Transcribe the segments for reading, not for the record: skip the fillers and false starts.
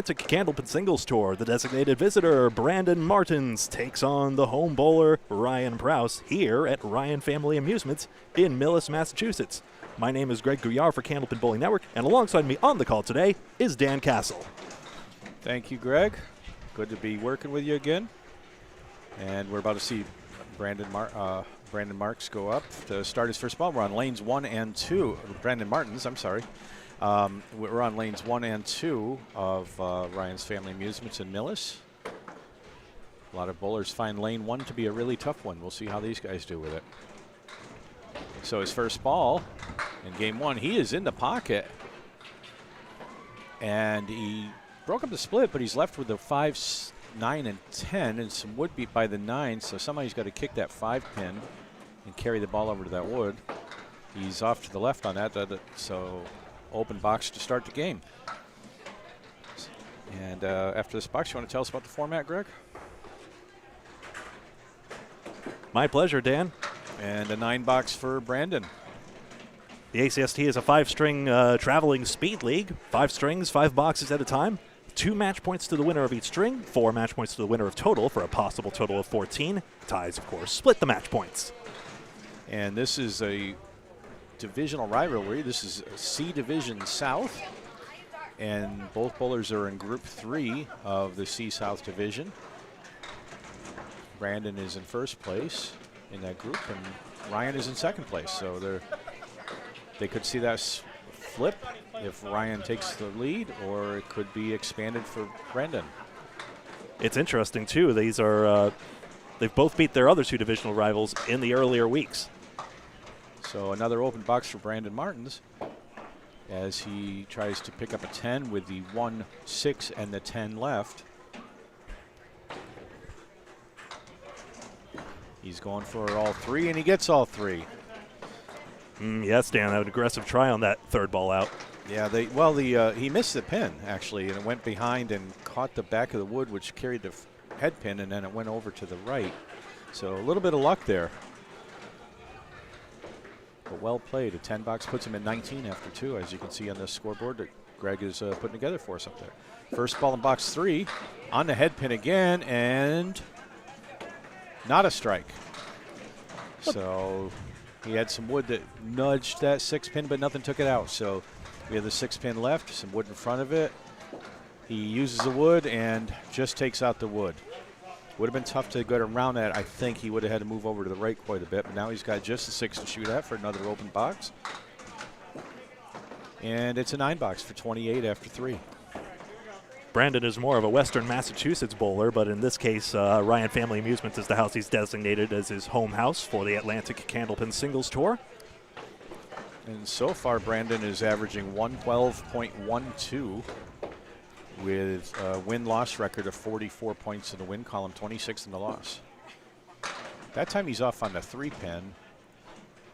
To Candlepin Singles Tour, the designated visitor, Brandon Martins, takes on the home bowler, Ryan Preus, here at Ryan Family Amusements in Millis, Massachusetts. My name is Greg Gouillart for Candlepin Bowling Network, and alongside me on the call today is Dan Castle. Thank you, Greg. Good to be working with you again. And we're about to see Brandon Marks go up to start his first ball. We're on lanes 1 and 2. Brandon Martins, I'm sorry. We're on lanes 1 and 2 of Ryan's Family Amusements in Millis. A lot of bowlers find lane 1 to be a really tough one. We'll see how these guys do with it. So his first ball in game 1, he is in the pocket. And he broke up the split, but he's left with the 5, 9, and 10, and some wood beat by the 9. So somehow he's got to kick that 5 pin and carry the ball over to that wood. He's off to the left on that, so open box to start the game. And after this box, you want to tell us about the format, Greg? My pleasure, Dan. And a 9 box for Brandon. The ACST is a 5-string traveling speed league. 5 strings, 5 boxes at a time. 2 match points to the winner of each string, 4 match points to the winner of total for a possible total of 14. Ties, of course, split the match points. And this is a divisional rivalry. This is C Division South, and both bowlers are in Group 3 of the C South Division. Brandon is in first place in that group, and Ryan is in second place. So they could see that flip if Ryan takes the lead, or it could be expanded for Brandon. It's interesting too. These are they've both beat their other 2 divisional rivals in the earlier weeks. So another open box for Brandon Martins as he tries to pick up a 10 with the 1, 6, and the 10 left. He's going for all 3, and he gets all 3. Yes, Dan, an aggressive try on that third ball out. Yeah, he missed the pin, actually, and it went behind and caught the back of the wood, which carried the head pin, and then it went over to the right. So a little bit of luck there. But well played. A 10 box puts him at 19 after 2, as you can see on the scoreboard that Greg is putting together for us up there. First ball in box 3, on the head pin again, and not a strike. So he had some wood that nudged that 6 pin, but nothing took it out. So we have the 6 pin left, some wood in front of it. He uses the wood and just takes out the wood. Would have been tough to get around that. I think he would have had to move over to the right quite a bit, but now he's got just a 6 to shoot at for another open box. And it's a 9 box for 28 after 3. Brandon is more of a Western Massachusetts bowler, but in this case, Ryan Family Amusements is the house he's designated as his home house for the Atlantic Candlepin Singles Tour. And so far, Brandon is averaging 112.12 with a win-loss record of 44 points in the win column, 26 in the loss. That time he's off on the 3 pin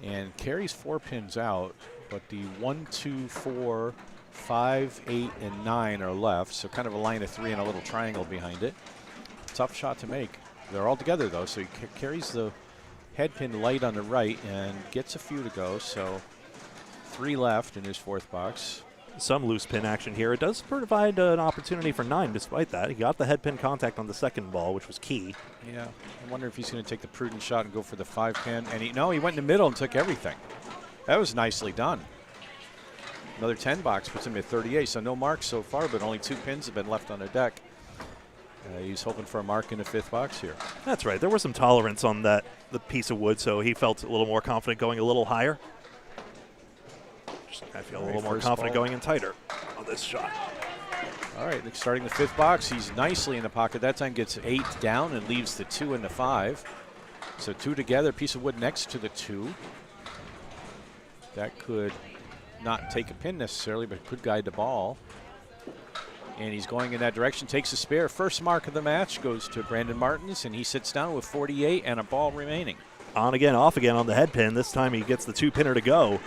and carries 4 pins out, but the 1, 2, 4, 5, 8, and 9 are left, so kind of a line of 3 and a little triangle behind it. Tough shot to make. They're all together, though, so he carries the head pin light on the right and gets a few to go, so 3 left in his 4th box. Some loose pin action here. It does provide an opportunity for 9 despite that. He got the head pin contact on the 2nd ball, which was key. Yeah, I wonder if he's going to take the prudent shot and go for the 5 pin. And he went in the middle and took everything. That was nicely done. Another 10 box puts him at 38, so no marks so far, but only 2 pins have been left on the deck. He's hoping for a mark in the 5th box here. That's right. There was some tolerance on the piece of wood, so he felt a little more confident going a little higher. I feel a little more confident going in tighter on this shot. All right, starting the 5th box, he's nicely in the pocket. That time gets 8 down and leaves the 2 and the 5. So 2 together, piece of wood next to the 2. That could not take a pin necessarily, but could guide the ball. And he's going in that direction, takes a spare. First mark of the match goes to Brandon Martins, and he sits down with 48 and a ball remaining. On again, off again on the head pin. This time he gets the 2 pinner to go.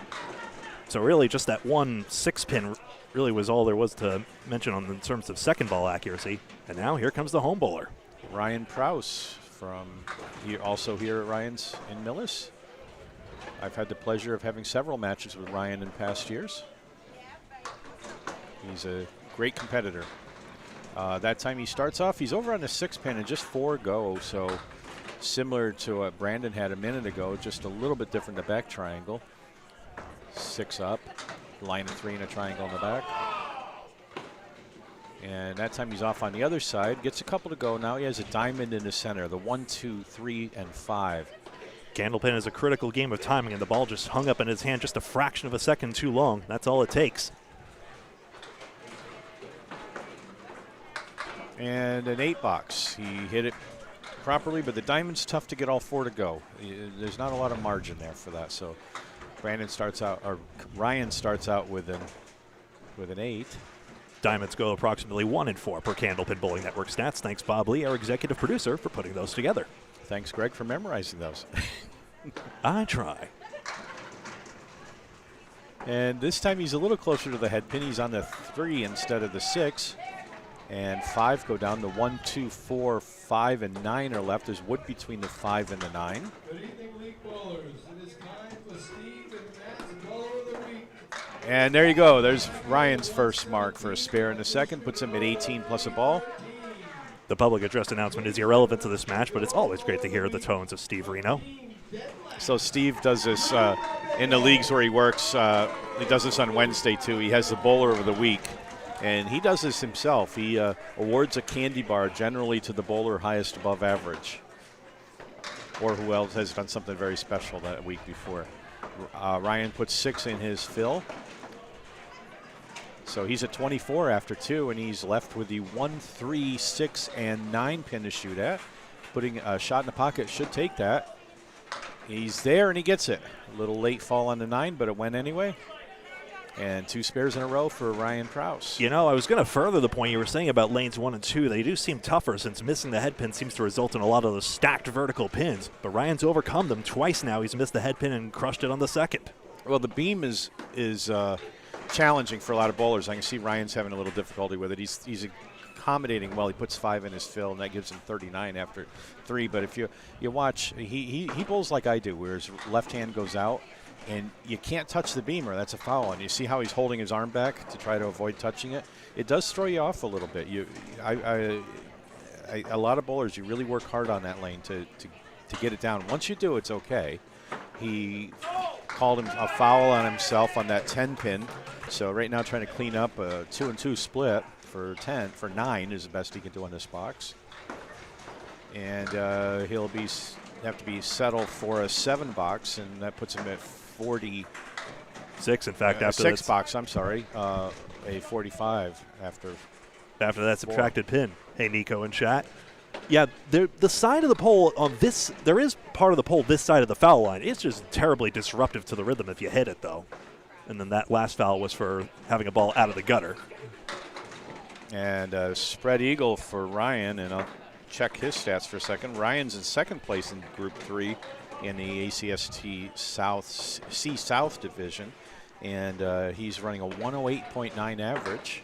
So really just that 1 6 pin really was all there was to mention in terms of 2nd ball accuracy. And now here comes the home bowler. Ryan Preus from here, also here at Ryan's in Millis. I've had the pleasure of having several matches with Ryan in past years. He's a great competitor. That time he starts off, he's over on the 6-pin and just 4 go. So similar to what Brandon had a minute ago, just a little bit different, the back triangle. 6 up, line of 3 and a triangle in the back. And that time he's off on the other side, gets a couple to go. Now he has a diamond in the center, the 1, 2, 3, and 5. Candlepin is a critical game of timing, and the ball just hung up in his hand just a fraction of a second too long. That's all it takes. And an 8 box. He hit it properly, but the diamond's tough to get all 4 to go. There's not a lot of margin there for that. So Ryan starts out with an 8. Diamonds go approximately 1 and 4 per Candlepin Bowling Network stats. Thanks, Bob Lee, our executive producer, for putting those together. Thanks, Greg, for memorizing those. I try. And this time he's a little closer to the head pin. He's on the 3 instead of the 6. And 5 go down. The 1, 2, 4, 5, and 9 are left. There's wood between the 5 and the 9. Good evening, League Bowlers. It is time for Steve and Matt's Bowler of the Week. And there you go. There's Ryan's first mark for a spare in the second. Puts him at 18 plus a ball. The public address announcement is irrelevant to this match, but it's always great to hear the tones of Steve Reno. So Steve does this in the leagues where he works. He does this on Wednesday, too. He has the Bowler of the Week. And he does this himself. He awards a candy bar generally to the bowler highest above average, or who else has done something very special that week before. Ryan puts 6 in his fill. So he's at 24 after 2, and he's left with the 1, 3, 6, and 9 pin to shoot at. Putting a shot in the pocket should take that. He's there, and he gets it. A little late fall on the 9, but it went anyway. And 2 spares in a row for Ryan Preus. You know, I was going to further the point you were saying about lanes 1 and 2. They do seem tougher since missing the head pin seems to result in a lot of those stacked vertical pins. But Ryan's overcome them twice now. He's missed the head pin and crushed it on the second. Well, the beam is challenging for a lot of bowlers. I can see Ryan's having a little difficulty with it. He's accommodating well. He puts 5 in his fill, and that gives him 39 after 3. But if you watch, he bowls like I do, where his left hand goes out. And you can't touch the beam, or that's a foul. And you see how he's holding his arm back to try to avoid touching it. It does throw you off a little bit. A lot of bowlers, you really work hard on that lane to get it down. Once you do, it's okay. He called him a foul on himself on that 10 pin. So right now, trying to clean up a 2 and 2 split for 9 is the best he can do on this box. And he'll have to be settled for a 7 box, and that puts him at 46, in fact, after 6 this. box, I'm sorry, a 45 after that subtracted pin. Hey, Nico in chat. Yeah, the side of the pole on this, there is part of the pole this side of the foul line. It's just terribly disruptive to the rhythm if you hit it, though. And then that last foul was for having a ball out of the gutter. And spread eagle for Ryan, and I'll check his stats for a second. Ryan's in second place in Group 3 in the ACST-C South Division, and he's running a 108.9 average.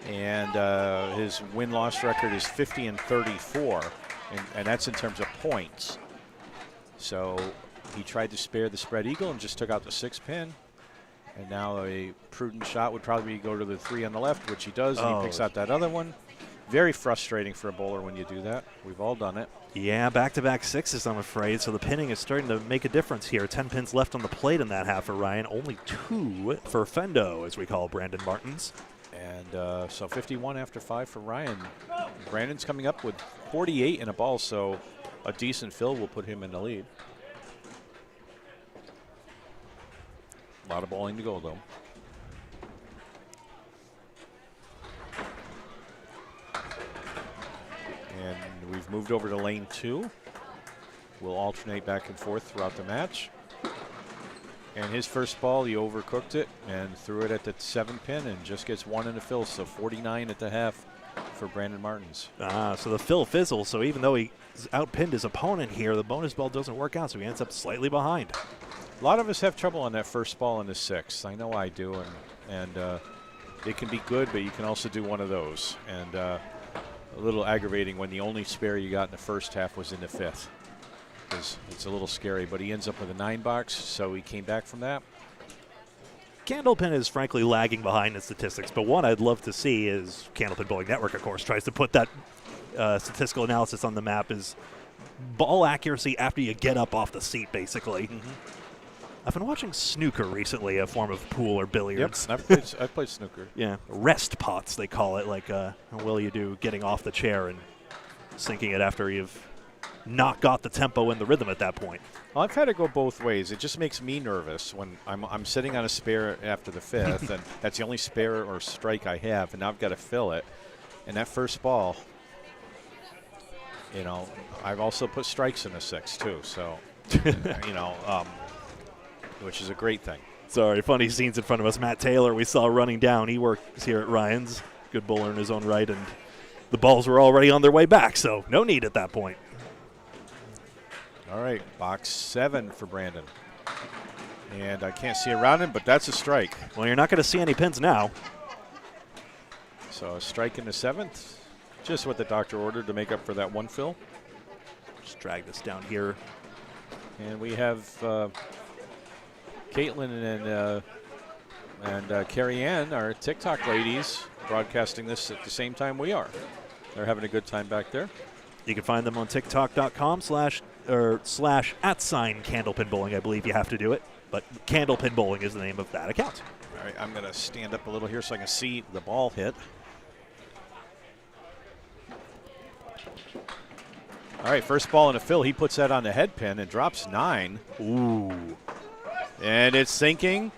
And his win-loss record is 50 and 34, and that's in terms of points. So he tried to spare the spread eagle and just took out the 6 pin. And now a prudent shot would probably go to the 3 on the left, which he does, and he picks out that other one. Very frustrating for a bowler when you do that. We've all done it. Yeah, back-to-back 6s, I'm afraid. So the pinning is starting to make a difference here. 10 pins left on the plate in that half for Ryan. Only 2 for Fendo, as we call Brandon Martins. And so 51 after 5 for Ryan. Brandon's coming up with 48 in a ball, so a decent fill will put him in the lead. A lot of bowling to go, though. And we've moved over to lane 2. We'll alternate back and forth throughout the match. And his first ball, he overcooked it and threw it at the 7 pin and just gets 1 in the fill. So 49 at the half for Brandon Martins. So the fill fizzles. So even though he outpinned his opponent here, the bonus ball doesn't work out. So he ends up slightly behind. A lot of us have trouble on that first ball in the 6. I know I do. And it can be good, but you can also do one of those. And a little aggravating when the only spare you got in the first half was in the 5th. It's a little scary, but he ends up with a 9 box, so he came back from that. Candlepin is frankly lagging behind in statistics, but one I'd love to see is Candlepin Bowling Network, of course, tries to put that statistical analysis on the map is ball accuracy after you get up off the seat, basically. I've been watching snooker recently, a form of pool or billiards. Yep, I've played snooker. Yeah, rest pots, they call it, like how well you do getting off the chair and sinking it after you've not got the tempo and the rhythm at that point. Well, I've had to go both ways. It just makes me nervous when I'm sitting on a spare after the fifth, and that's the only spare or strike I have, and now I've got to fill it. And that first ball, you know, I've also put strikes in the sixth too, so, you know, which is a great thing. Sorry, funny scenes in front of us. Matt Taylor, we saw running down. He works here at Ryan's. Good bowler in his own right, and the balls were already on their way back, so no need at that point. All right, box 7 for Brandon. And I can't see around him, but that's a strike. Well, you're not going to see any pins now. So a strike in the 7th, just what the doctor ordered to make up for that one fill. Just drag this down here. And we have Caitlin and Carrie Ann, our TikTok ladies, broadcasting this at the same time we are. They're having a good time back there. You can find them on TikTok.com/@Candlepin Bowling. I believe you have to do it, but Candlepin Bowling is the name of that account. All right, I'm going to stand up a little here so I can see the ball hit. All right, first ball in a fill. He puts that on the head pin and drops 9. Ooh. And it's sinking.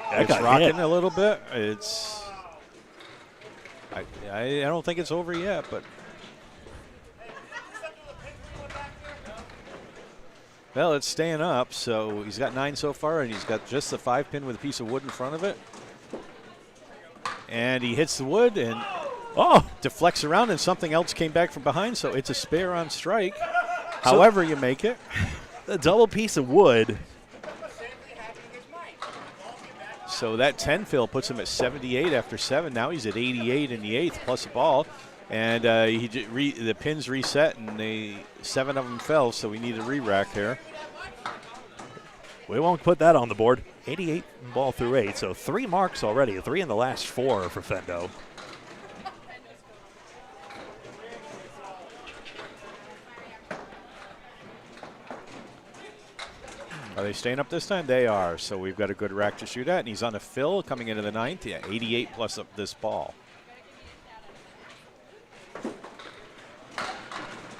That It's got rocking hit. a little bit. I don't think it's over yet, but. Well, it's staying up, so he's got 9 so far, and he's got just the 5-pin with a piece of wood in front of it. And he hits the wood and deflects around, and something else came back from behind, so it's a spare on strike. However you make it. A double piece of wood. So that 10 fill puts him at 78 after 7. Now he's at 88 in the 8th plus a ball. And the pins reset, and 7 of them fell, so we need a re-rack here. We won't put that on the board. 88 ball through 8, so 3 marks already. 3 in the last 4 for Fendo. Are they staying up this time? They are. So we've got a good rack to shoot at, and he's on a fill coming into the 9th. Yeah, 88 plus up this ball.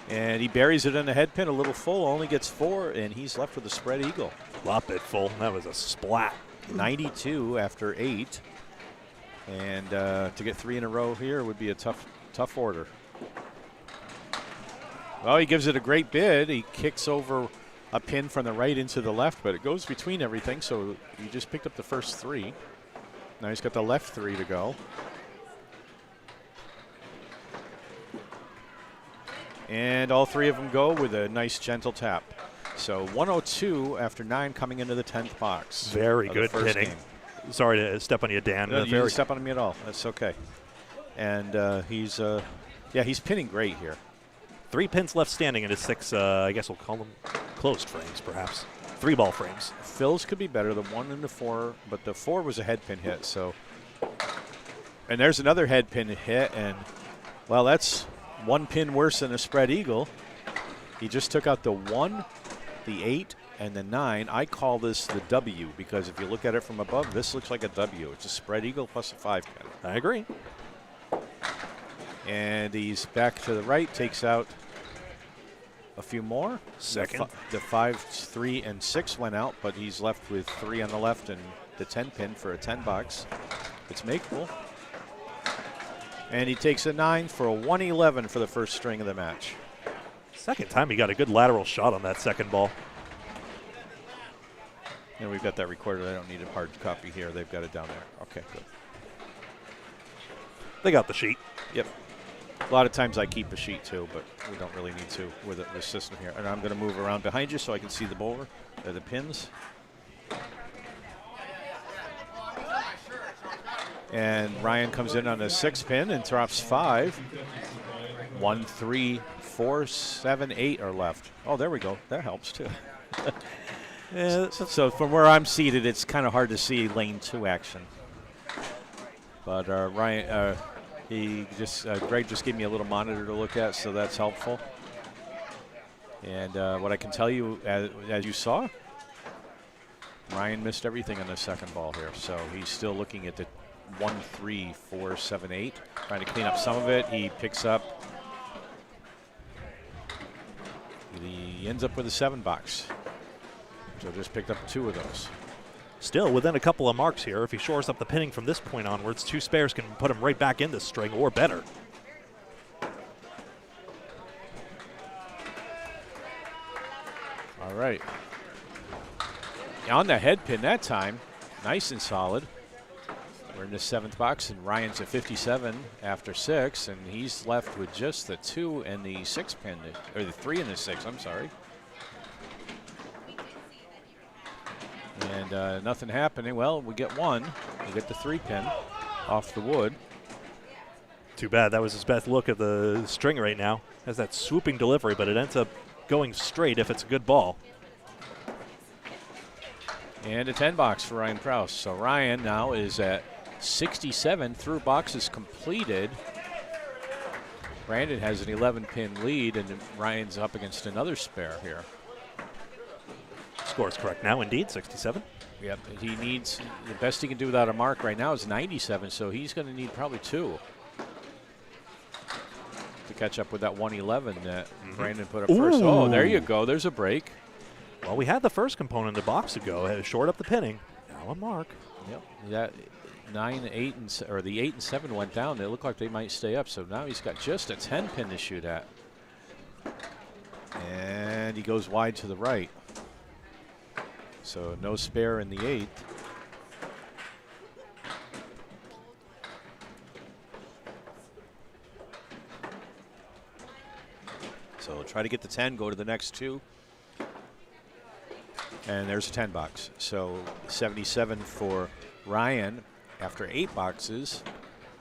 And he buries it in the head pin, a little full, only gets 4, and he's left with a spread eagle. Lot bit full. That was a splat. 92 after 8. And to get 3 in a row here would be a tough order. Well, he gives it a great bid. He kicks over a pin from the right into the left, but it goes between everything, so he just picked up the first 3. Now he's got the left 3 to go. And all 3 of them go with a nice gentle tap. So 102 after 9 coming into the 10th box. Very good pinning. Game. Sorry to step on you, Dan. No, you didn't step on me at all. That's okay. And he's pinning great here. 3 pins left standing in his 6, I guess we'll call them closed frames, perhaps. 3 ball frames. Fills could be better, the 1 and the 4, but the 4 was a head pin hit. So, and there's another head pin hit, and, well, that's 1 pin worse than a spread eagle. He just took out the 1, the 8, and the 9. I call this the W because if you look at it from above, this looks like a W. It's a spread eagle plus a 5 pin. I agree. And he's back to the right, takes out a few more. Second. The 5, 3, and 6 went out, but he's left with 3 on the left and the 10 pin for a 10 box. It's makeable. And he takes a 9 for a 111 for the first string of the match. Second time he got a good lateral shot on that second ball. And we've got that recorded. I don't need a hard copy here. They've got it down there. Okay, good. They got the sheet. Yep. A lot of times I keep a sheet too, but we don't really need to with the system here. And I'm going to move around behind you so I can see the bowler, the pins. And Ryan comes in on a 6 pin and drops 5. 1, 3, 4, 7, 8 are left. Oh, there we go. That helps too. So from where I'm seated, it's kind of hard to see lane 2 action. But Ryan, Greg just gave me a little monitor to look at, so that's helpful. And what I can tell you, as you saw, Ryan missed everything on the second ball here. So he's still looking at the 1, 3, 4, 7, 8, trying to clean up some of it. He picks up. He ends up with a 7 box. So just picked up 2 of those. Still within a couple of marks here. If he shores up the pinning from this point onwards, 2 spares can put him right back in the string or better. All right. On the head pin that time, nice and solid. We're in the 7th box, and Ryan's at 57 after 6, and he's left with just the 2 and the 6 pin, or the 3 and the 6, I'm sorry. And nothing happening. Well, we get 1. We get the 3 pin off the wood. Too bad. That was his best look at the string right now. Has that swooping delivery, but it ends up going straight if it's a good ball. And a 10 box for Ryan Preus. So Ryan now is at 67 through boxes completed. Brandon has an 11-pin lead, and Ryan's up against another spare here. Score's correct now, indeed, 67. Yep, he needs, the best he can do without a mark right now is 97, so he's going to need probably 2 to catch up with that 111 that Brandon put up first. Oh, there you go. There's a break. Well, we had the first component a box ago. It shored up the pinning. Now a mark. Yep, that 9, 8, or the 8 and 7 went down. They look like they might stay up, so now he's got just a 10 pin to shoot at. And he goes wide to the right. So no spare in the 8th. So try to get the 10, go to the next 2. And there's a 10 box. So 77 for Ryan after 8 boxes.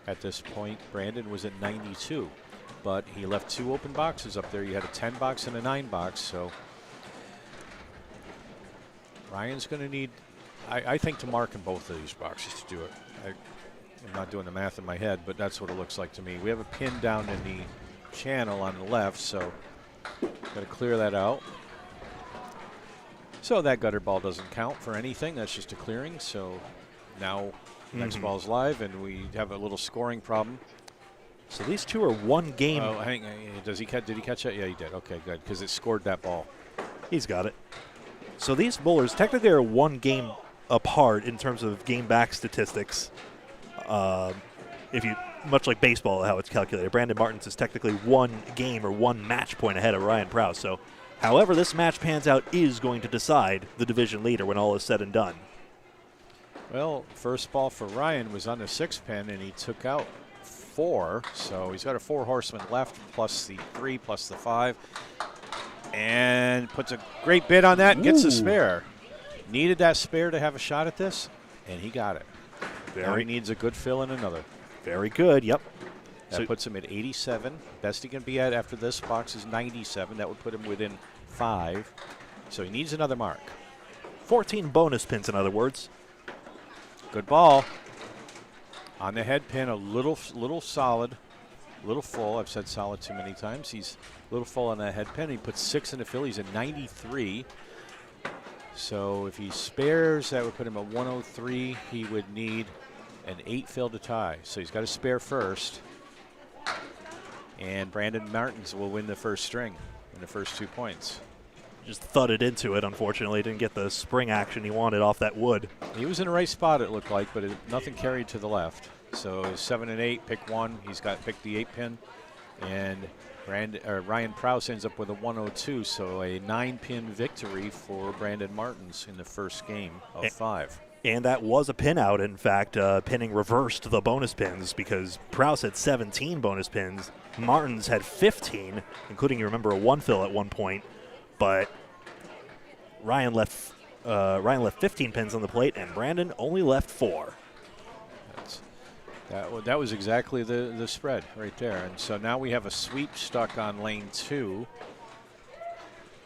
At this point, Brandon was at 92. But he left 2 open boxes up there. You had a 10 box and a 9 box. So Ryan's going to need, I think, to mark in both of these boxes to do it. I'm not doing the math in my head, but that's what it looks like to me. We have a pin down in the channel on the left, so got to clear that out. So that gutter ball doesn't count for anything. That's just a clearing. So now next ball's live, and we have a little scoring problem. So these 2 are 1 game. Oh, hang on. Did he catch that? Yeah, he did. Okay, good, because it scored that ball. He's got it. So these bowlers technically are 1 game apart in terms of game back statistics. If you, much like baseball, how it's calculated, Brandon Martins is technically 1 game or 1 match point ahead of Ryan Preus. So, however this match pans out is going to decide the division leader when all is said and done. Well, first ball for Ryan was on the 6 pin, and he took out 4. So he's got a 4 horseman left, plus the 3, plus the 5. And puts a great bid on that and gets a spare. Needed that spare to have a shot at this, and he got it. Now he needs a good fill in another. Very good, yep. That puts him at 87. Best he can be at after this box is 97. That would put him within 5. So he needs another mark. 14 bonus pins, in other words. Good ball. On the head pin, a little solid, little full. I've said solid too many times. He's a little full on that head pin. He puts 6 in the fill. He's at 93. So if he spares, that would put him at 103. He would need an 8 fill to tie. So he's got to spare first. And Brandon Martins will win the first string in the first 2 points. Just thudded into it, unfortunately. Didn't get the spring action he wanted off that wood. He was in the right spot, it looked like, but nothing carried to the left. So 7 and 8, pick 1. He's got picked the 8 pin. And Ryan Preus ends up with a 102, so a 9-pin victory for Brandon Martins in the first game of 5. And that was a pin out. In fact, pinning reversed the bonus pins because Preus had 17 bonus pins. Martins had 15, including, you remember, a 1 fill at one point. But Ryan left 15 pins on the plate, and Brandon only left 4. That was exactly the spread right there. And so now we have a sweep stuck on lane 2.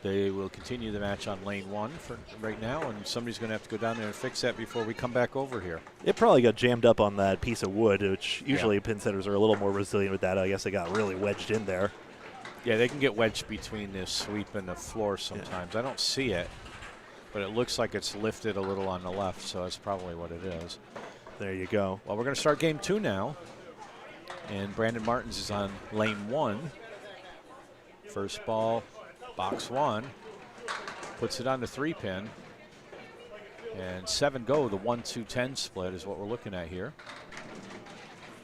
They will continue the match on lane 1 for right now, and somebody's going to have to go down there and fix that before we come back over here. It probably got jammed up on that piece of wood, which usually pin setters are a little more resilient with that. I guess they got really wedged in there. Yeah, they can get wedged between the sweep and the floor sometimes. I don't see it, but it looks like it's lifted a little on the left, so that's probably what it is. There you go. Well, we're going to start game 2 now, and Brandon Martins is on lane 1. First ball, box 1, puts it on the 3-pin, and 7 go. The 1-2-10 split is what we're looking at here.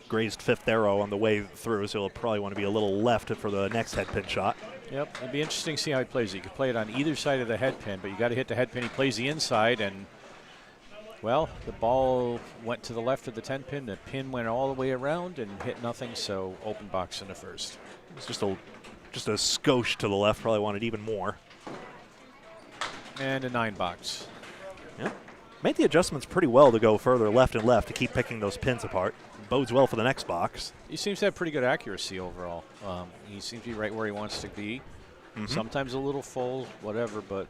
Grazed 5th arrow on the way through, so he'll probably want to be a little left for the next head pin shot. Yep, it'll be interesting to see how he plays it. You can play it on either side of the head pin, but you got to hit the head pin. He plays the inside, and well, the ball went to the left of the 10 pin. The pin went all the way around and hit nothing, so open box in the first. It's just a skosh to the left. Probably wanted even more. And a 9 box. Yep. Made the adjustments pretty well to go further left and left to keep picking those pins apart. Bodes well for the next box. He seems to have pretty good accuracy overall. He seems to be right where he wants to be. Sometimes a little full, whatever, but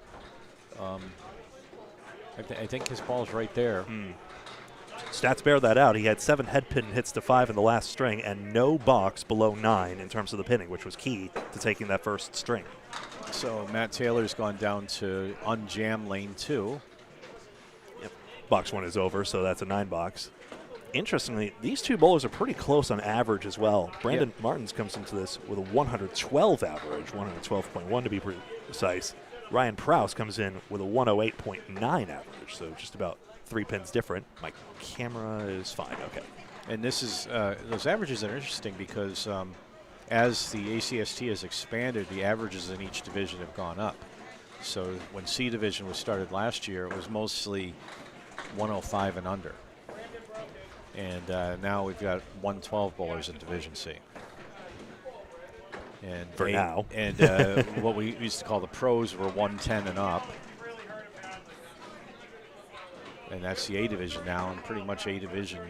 I think his ball's right there. Stats bear that out. He had 7 head pin hits to 5 in the last string and no box below 9 in terms of the pinning, which was key to taking that first string. So Matt Taylor's gone down to unjam lane 2. Yep. Box 1 is over, so that's a 9 box. Interestingly, these two bowlers are pretty close on average as well. Brandon Martins comes into this with a 112 average, 112.1 to be precise. Ryan Preus comes in with a 108.9 average, so just about 3 pins different. My camera is fine, okay. And this is, those averages are interesting because as the ACST has expanded, the averages in each division have gone up. So when C division was started last year, it was mostly 105 and under. And now we've got 112 bowlers in Division C. And for now. And what we used to call the pros were 110 and up. And that's the A division now, and pretty much A division.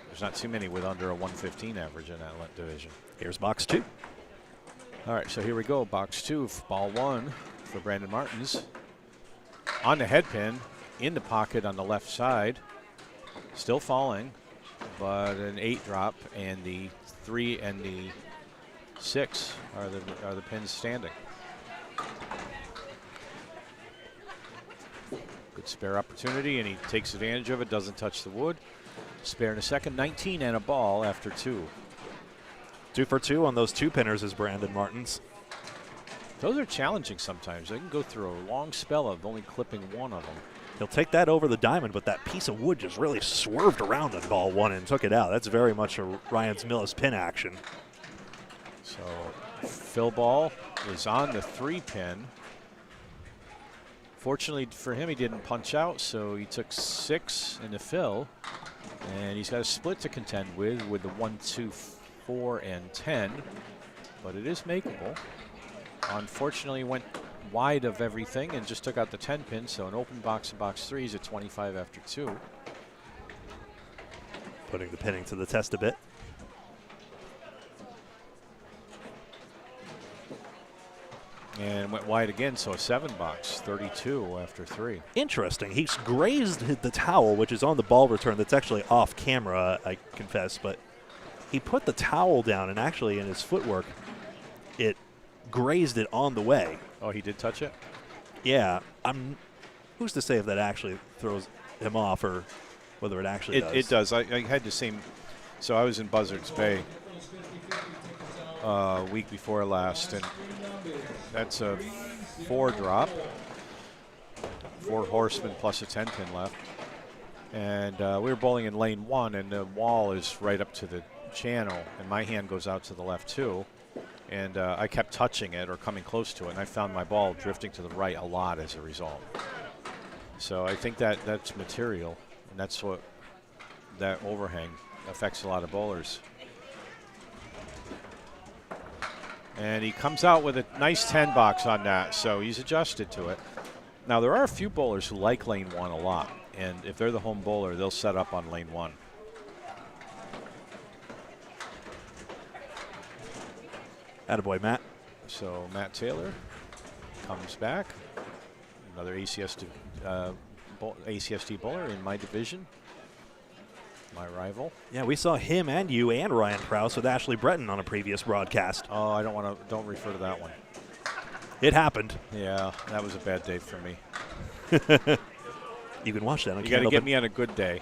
There's not too many with under a 115 average in that division. Here's box 2. All right, so here we go. Box 2, ball 1 for Brandon Martins. On the head pin, in the pocket on the left side. Still falling, but an 8 drop, and the 3 and the 6 are the pins standing. Good spare opportunity, and he takes advantage of it, doesn't touch the wood. Spare in a second, 19 and a ball after 2. 2 for 2 on those 2 pinners is Brandon Martins. Those are challenging sometimes. They can go through a long spell of only clipping one of them. He'll take that over the diamond, but that piece of wood just really swerved around on ball 1 and took it out. That's very much a Ryan's Millis pin action. So Phil ball is on the 3-pin. Fortunately for him, he didn't punch out, so he took 6 in the fill, and he's got a split to contend with the 1, 2, 4, and 10, but it is makeable. Unfortunately, went wide of everything and just took out the 10 pin, so an open box in box 3 is at 25 after 2. Putting the pinning to the test a bit. And went wide again, so a 7 box, 32 after 3. Interesting. He's grazed the towel, which is on the ball return. That's actually off camera, I confess, but he put the towel down, and actually in his footwork, it grazed it on the way. Oh, he did touch it? Yeah. Who's to say if that actually throws him off or whether it actually does? It does. I had the same. So I was in Buzzards Bay week before last, and that's a 4 drop. 4 horsemen plus a 10 pin left. And we were bowling in lane 1, and the wall is right up to the channel, and my hand goes out to the left too. And I kept touching it or coming close to it, and I found my ball drifting to the right a lot as a result. So I think that's material, and that's what that overhang affects a lot of bowlers. And he comes out with a nice 10 box on that, so he's adjusted to it. Now, there are a few bowlers who like lane 1 a lot, and if they're the home bowler, they'll set up on lane 1. Attaboy, Matt. So Matt Taylor comes back. Another ACST bowler in my division. My rival. Yeah, we saw him and you and Ryan Preus with Ashley Breton on a previous broadcast. Oh, I don't refer to that one. It happened. Yeah, that was a bad day for me. You can watch that on You got to Candlepin. get me on a good day.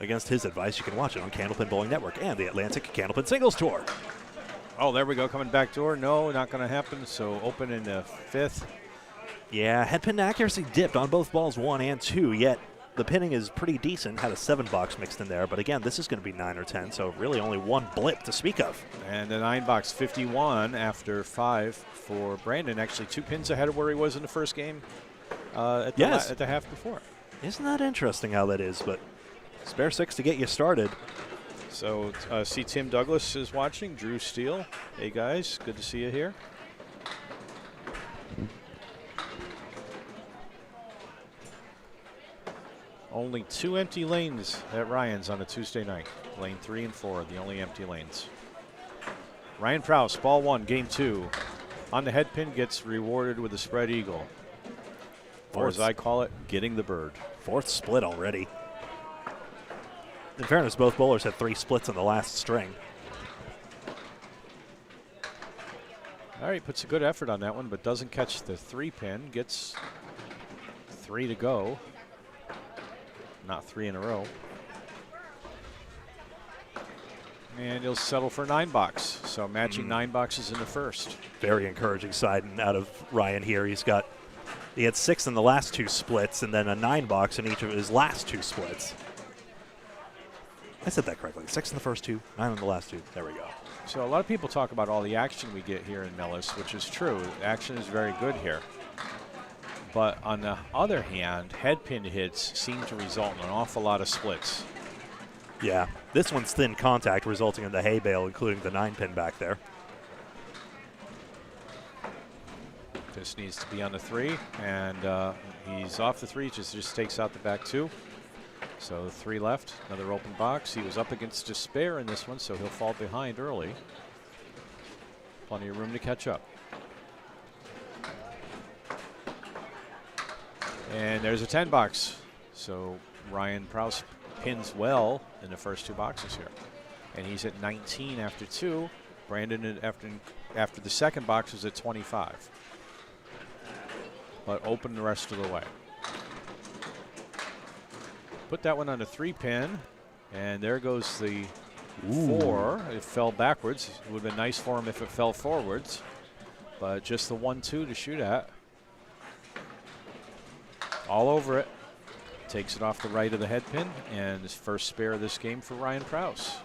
Against his advice, you can watch it on Candlepin Bowling Network and the Atlantic Candlepin Singles Tour. Oh, there we go, coming back door. No, not going to happen. So open in the 5th. Yeah, head pin accuracy dipped on both balls 1 and 2, yet the pinning is pretty decent. Had a 7-box mixed in there, but again, this is going to be 9 or 10, so really only one blip to speak of. And the 9-box 51 after 5 for Brandon. Actually 2 pins ahead of where he was in the first game at the half before. Isn't that interesting how that is? But spare 6 to get you started. So see Tim Douglas is watching. Drew Steele. Hey guys, good to see you here. Only 2 empty lanes at Ryan's on a Tuesday night. Lane 3 and 4, the only empty lanes. Ryan Preus, ball 1, game 2. On the head pin, gets rewarded with a spread eagle. Or as I call it, getting the bird. 4th split already. In fairness, both bowlers had 3 splits in the last string. All right, puts a good effort on that one, but doesn't catch the 3 pin. Gets 3 to go. Not 3 in a row. And he'll settle for 9-box. So matching 9 boxes in the first. Very encouraging side out of Ryan here. He had 6 in the last 2 splits and then a 9-box in each of his last 2 splits. I said that correctly. 6 in the first 2, 9 in the last 2. There we go. So a lot of people talk about all the action we get here in Millis, which is true. Action is very good here. But on the other hand, head pin hits seem to result in an awful lot of splits. Yeah, this one's thin contact, resulting in the hay bale, including the 9-pin back there. This needs to be on the 3, and he's off the 3, just takes out the back 2. So 3 left, another open box. He was up against despair in this one, so he'll fall behind early. Plenty of room to catch up. And there's a 10-box. So Ryan Preus pins well in the first 2 boxes here. And he's at 19 after 2. Brandon after the second box is at 25. But open the rest of the way. Put that one on a 3-pin. And there goes the 4. It fell backwards. It would have been nice for him if it fell forwards. But just the 1-2 to shoot at. All over it. Takes it off the right of the head pin, and his first spare of this game for Ryan Preus.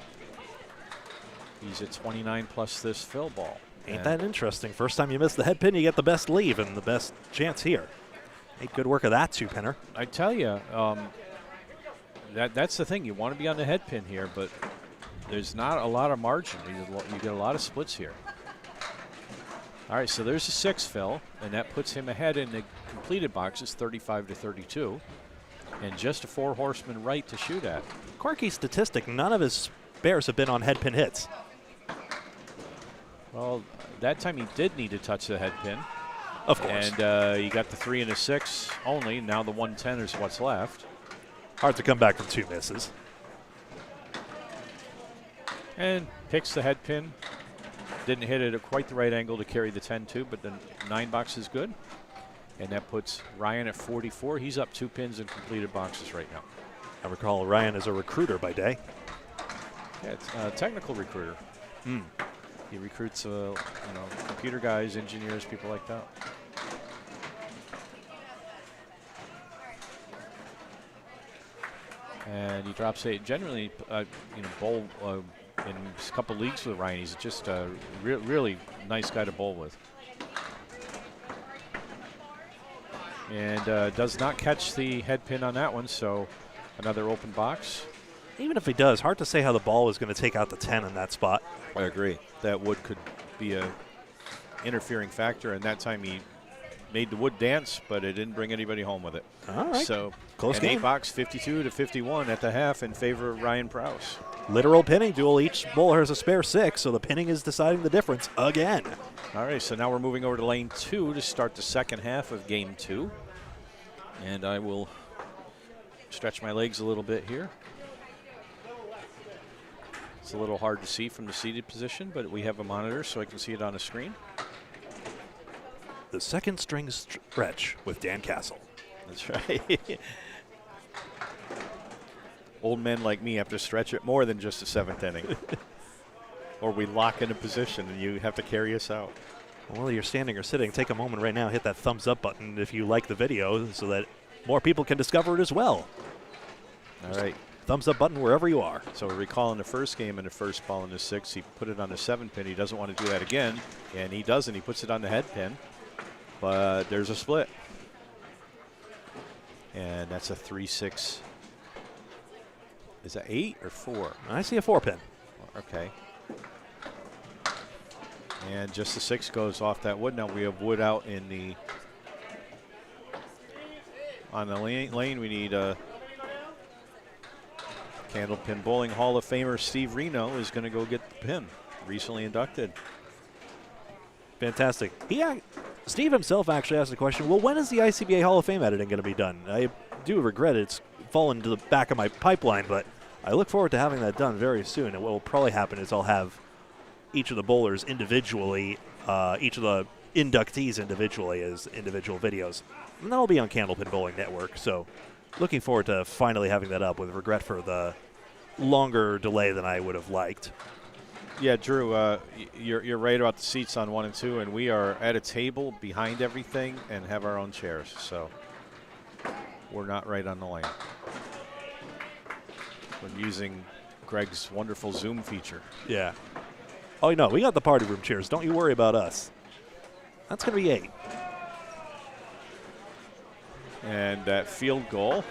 He's at 29 plus this fill ball. Ain't that interesting? First time you miss the head pin, you get the best leave and the best chance here. Hey, good work of that 2-pinner. I tell you, that's the thing. You want to be on the head pin here, but there's not a lot of margin. You get a lot of splits here. All right, so there's a 6 fill, and that puts him ahead in the completed boxes, 35 to 32. And just a 4 horseman right to shoot at. Quirky statistic, none of his spares have been on head pin hits. Well, that time he did need to touch the head pin. Of course. And he got the 3 and a 6 only. Now the 110 is what's left. Hard to come back from 2 misses. And picks the head pin. Didn't hit it at quite the right angle to carry the 10-2, but the 9-box is good. And that puts Ryan at 44. He's up 2 pins in completed boxes right now. I recall Ryan is a recruiter by day. Yeah, it's a technical recruiter. He recruits, computer guys, engineers, people like that. And he drops 8. Generally, bowl in a couple leagues with Ryan. He's just a really nice guy to bowl with. And does not catch the head pin on that one, so another open box. Even if he does, hard to say how the ball is going to take out the 10 in that spot. I agree. That wood could be a interfering factor, and that time he made the wood dance, but it didn't bring anybody home with it. All right. So Close an game. 8-box, 52-51 at the half in favor of Ryan Preus. Literal pinning duel. Each bowler has a spare 6, so the pinning is deciding the difference again. All right, so now we're moving over to lane 2 to start the second half of game 2. And I will stretch my legs a little bit here. It's a little hard to see from the seated position, but we have a monitor so I can see it on the screen. The second string stretch with Dan Castle. That's right. Old men like me have to stretch it more than just the 7th inning. Or we lock in a position and you have to carry us out. Whether you're standing or sitting, take a moment right now, hit that thumbs up button if you like the video so that more people can discover it as well. All right. Thumbs up button wherever you are. So we recall in the first game in the first ball in the 6th, he put it on the 7 pin. He doesn't want to do that again, and he doesn't. He puts it on the head pin, but there's a split. And that's a 3-6. Is that 8 or 4? I see a 4 pin. Okay. And just the 6 goes off that wood. Now we have wood out in the on the lane. We need a Candlepin Bowling Hall of Famer Steve Reno is going to go get the pin. Recently inducted. Fantastic. Steve himself actually asked the question, well, when is the ICBA Hall of Fame editing going to be done? I do regret it's fallen to the back of my pipeline, but I look forward to having that done very soon. And what will probably happen is I'll have each of the bowlers individually, each of the inductees individually as individual videos. And that'll be on Candlepin Bowling Network. So looking forward to finally having that up, with regret for the longer delay than I would have liked. Yeah, Drew, you're right about the seats on 1 and 2, and we are at a table behind everything and have our own chairs. So we're not right on the lane. We're using Greg's wonderful Zoom feature. Yeah. Oh, no, we got the party room chairs. Don't you worry about us. That's going to be 8. And that field goal.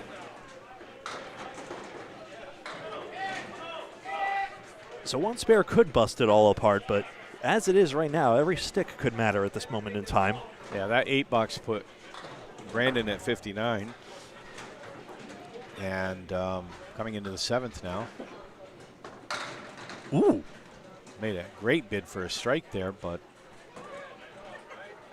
So one spare could bust it all apart, but as it is right now, every stick could matter at this moment in time. Yeah, that 8-box put Brandon at 59. And coming into the 7th now. Ooh. Made a great bid for a strike there, but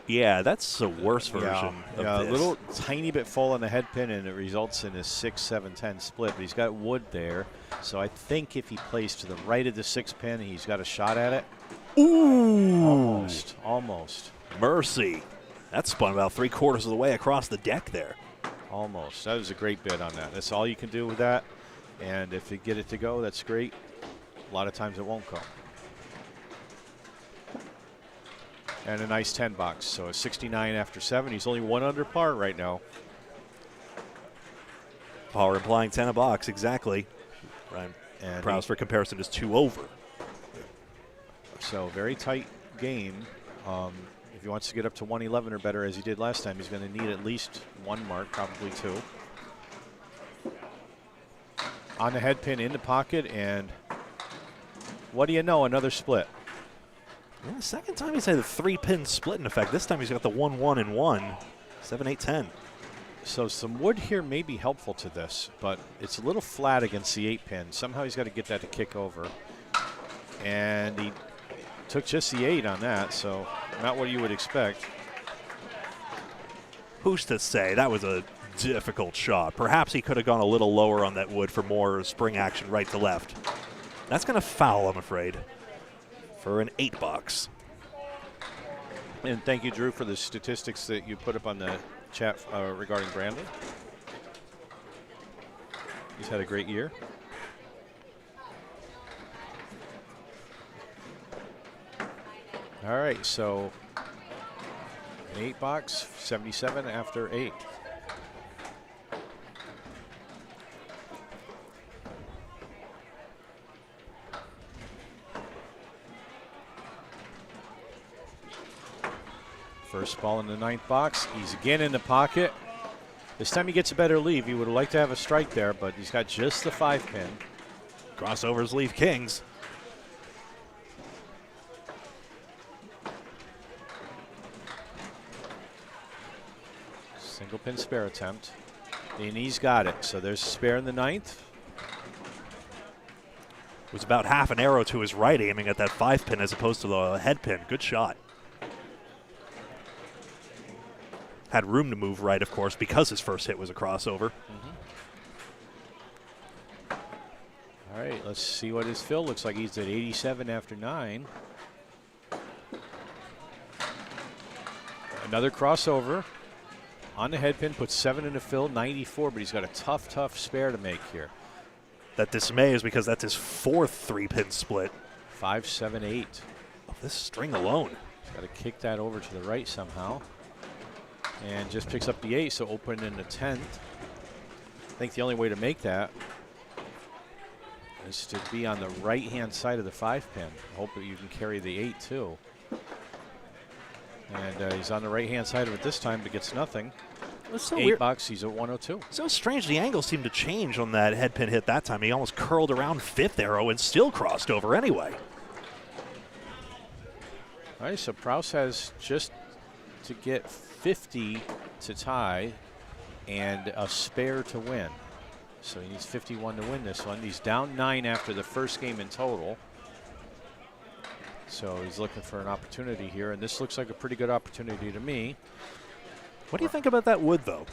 yeah, that's the worst version of a this. little tiny bit full on the head pin, and it results in a 6-7-10 split. But he's got wood there, so I think if he plays to the right of the 6 pin, he's got a shot at it. Ooh. Almost. Mercy. That spun about 3/4 of the way across the deck there. Almost. That was a great bid on that. That's all you can do with that. And if you get it to go, that's great. A lot of times it won't go. And a nice 10-box. So a 69 after 7. He's only 1 under par right now. Power implying 10 a box, exactly. Ryan And Preus, for comparison, is 2 over. So very tight game. If he wants to get up to 111 or better, as he did last time, he's going to need at least 1 mark, probably 2. On the head pin in the pocket, and what do you know? Another split. Yeah, the second time he's had a 3-pin split in effect. This time he's got the 1-1 and 1. 7-8-10. So some wood here may be helpful to this, but it's a little flat against the 8-pin. Somehow he's got to get that to kick over. And he took just the 8 on that, so not what you would expect. Who's to say? That was a difficult shot. Perhaps he could have gone a little lower on that wood for more spring action right to left. That's going to foul, I'm afraid, for an 8-box. And thank you, Drew, for the statistics that you put up on the chat regarding Brandon. He's had a great year. All right, so an 8-box, 77 after 8. First ball in the 9th box. He's again in the pocket. This time he gets a better leave. He would have liked to have a strike there, but he's got just the 5-pin. Crossovers leave kings. Single pin spare attempt. And he's got it. So there's a spare in the 9th. It was about half an arrow to his right, aiming at that 5 pin as opposed to the head pin. Good shot. Had room to move right, of course, because his first hit was a crossover. All right, let's see what his fill looks like. He's at 87 after 9. Another crossover on the head pin, puts 7 in the fill, 94, but he's got a tough spare to make here. That dismay is because that's his 4th 3-pin split. 5, 7, 8. Oh, this string alone. He's got to kick that over to the right somehow. And just picks up the 8, so open in the 10th. I think the only way to make that is to be on the right-hand side of the 5 pin. Hope that you can carry the 8 too. And he's on the right-hand side of it this time, but gets nothing. It's so 8 weird. bucks, he's at 102. So strange, the angle seemed to change on that head pin hit that time. He almost curled around 5th arrow and still crossed over anyway. All right, so Preus has just to get 50 to tie and a spare to win. So he needs 51 to win this one. He's down 9 after the first game in total. So he's looking for an opportunity here, and this looks like a pretty good opportunity to me. What do you think about that wood, though?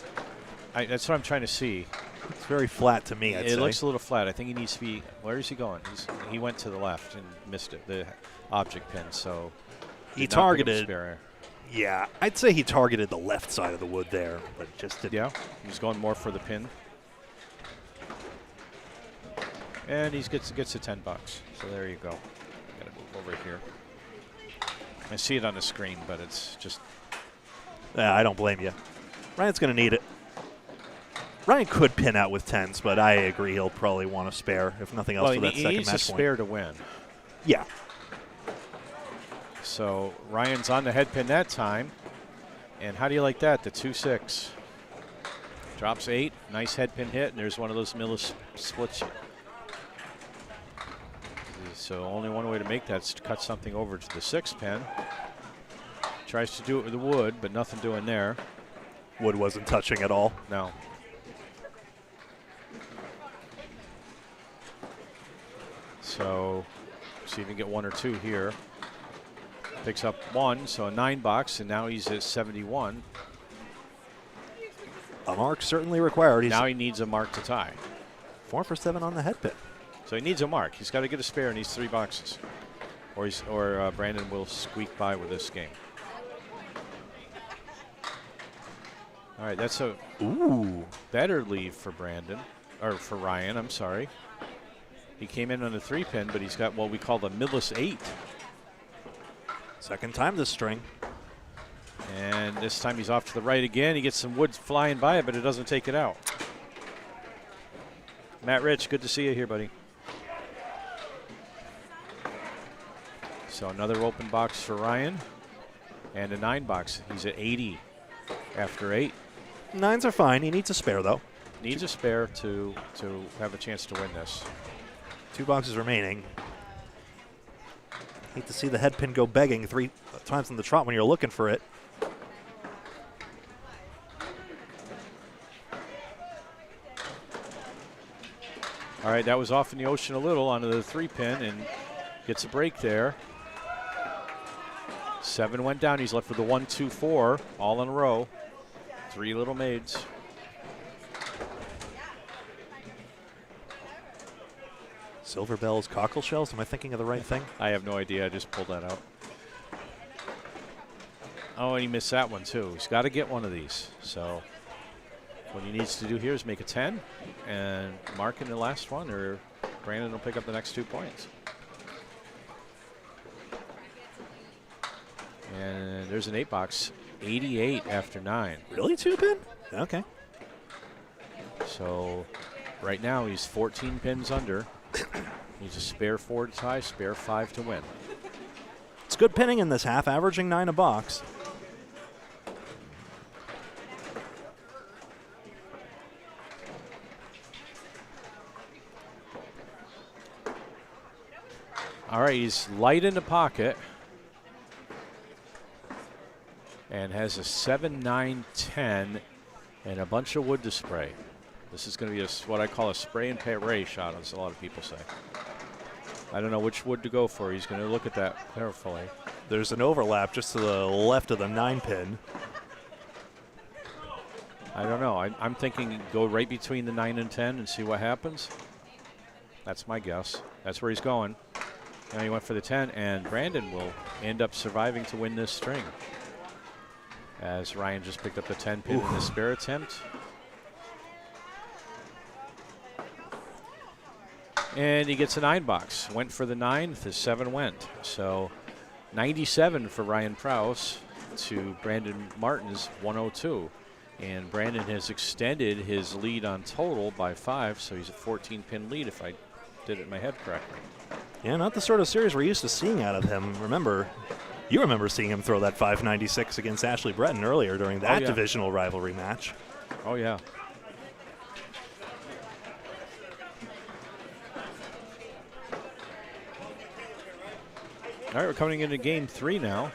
That's what I'm trying to see. It's very flat to me, I'd say. It looks a little flat. I think he needs to be. Where is he going? He went to the left and missed it, the object pin. So he did not pick up a targeted. spare. Yeah, I'd say he targeted the left side of the wood there, but just didn't. Yeah, he was going more for the pin. And he gets the 10 bucks. So there you go. Got to move over here. I see it on the screen, but it's just. I don't blame you. Ryan's going to need it. Ryan could pin out with 10s, but I agree he'll probably want a spare, if nothing else, for that he second needs match a spare point. to win. Yeah. So Ryan's on the head pin that time. And how do you like that? The 2-6. Drops 8. Nice head pin hit, and there's one of those Millis splits. So only one way to make that is to cut something over to the 6 pin. Tries to do it with the wood, but nothing doing there. Wood wasn't touching at all. No. So see if he can get 1 or 2 here. Picks up 1, so a 9 box, and now he's at 71. A mark certainly required. He's Now he needs a mark to tie. 4 for 7 on the head pin. So he needs a mark. He's got to get a spare in these 3 boxes, or Brandon will squeak by with this game. All right, that's a better leave for Brandon, or for Ryan, I'm sorry. He came in on a 3 pin, but he's got what we call the Millis 8. Second time this string. And this time he's off to the right again. He gets some wood flying by it, but it doesn't take it out. Matt Rich, good to see you here, buddy. So another open box for Ryan. And a 9 box. He's at 80 after 8. 9s are fine. He needs a spare, though. Needs a spare to have a chance to win this. 2 boxes remaining. Hate to see the head pin go begging 3 times in the trot when you're looking for it. All right, that was off in the ocean a little onto the 3 pin and gets a break there. 7 went down. He's left with the 1, 2, 4 all in a row. 3 little maids. Silver bells, cockle shells. Am I thinking of the right thing? I have no idea. I just pulled that out. Oh, and he missed that one too. He's got to get one of these. So what he needs to do here is make a 10 and mark in the last one, or Brandon will pick up the next 2 points. And there's an 8 box, 88 after 9. Really, 2 pin? Okay. So right now he's 14 pins under. Needs a spare 4 to tie, spare 5 to win. It's good pinning in this half, averaging 9 a box. All right, he's light in the pocket and has a 7, 9, 10 And a bunch of wood to spray. This is going to be what I call a spray and pray shot, as a lot of people say. I don't know which wood to go for. He's going to look at that carefully. There's an overlap just to the left of the 9-pin. I don't know. I'm thinking go right between the 9 and 10 and see what happens. That's my guess. That's where he's going. Now he went for the 10, and Brandon will end up surviving to win this string. As Ryan just picked up the 10-pin in the spare attempt. And he gets a 9 box. Went for the 9, the 7 went. So 97 for Ryan Preus to Brandon Martin's 102. And Brandon has extended his lead on total by 5, so he's a 14-pin lead if I did it in my head correctly. Yeah, not the sort of series we're used to seeing out of him. You remember seeing him throw that 596 against Ashley Breton earlier during that divisional rivalry match. Oh, yeah. All right, we're coming into game 3 now.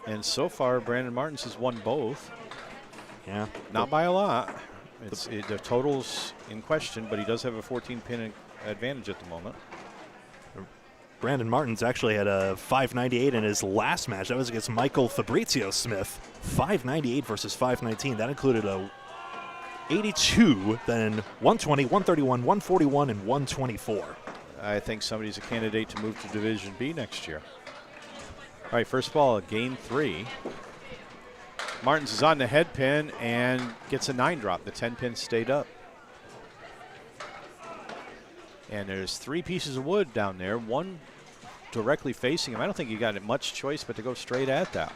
And so far, Brandon Martins has won both. Yeah. Not by a lot. The total's in question, but he does have a 14-pin advantage at the moment. Brandon Martins actually had a 598 in his last match. That was against Michael Fabrizio Smith. 598 versus 519. That included a 82, then 120, 131, 141, and 124. I think somebody's a candidate to move to Division B next year. All right, first ball of game 3. Martins is on the head pin and gets a 9 drop. The 10 pin stayed up. And there's 3 pieces of wood down there, one directly facing him. I don't think he got much choice but to go straight at that.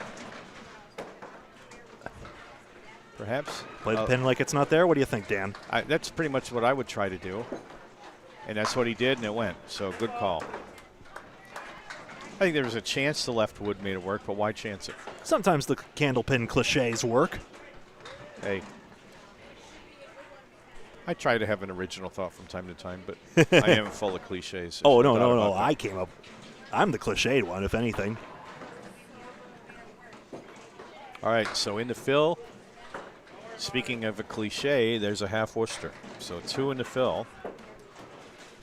Perhaps. Play the pin like it's not there. What do you think, Dan? That's pretty much what I would try to do. And that's what he did, and it went. So good call. I think there was a chance the left wood made it work, but why chance it? Sometimes the candle pin cliches work. Hey. I try to have an original thought from time to time, but I am full of cliches. Oh, no. I'm the cliched one, if anything. All right, so in the fill, speaking of a cliche, there's a half Worcester. So 2 in the fill.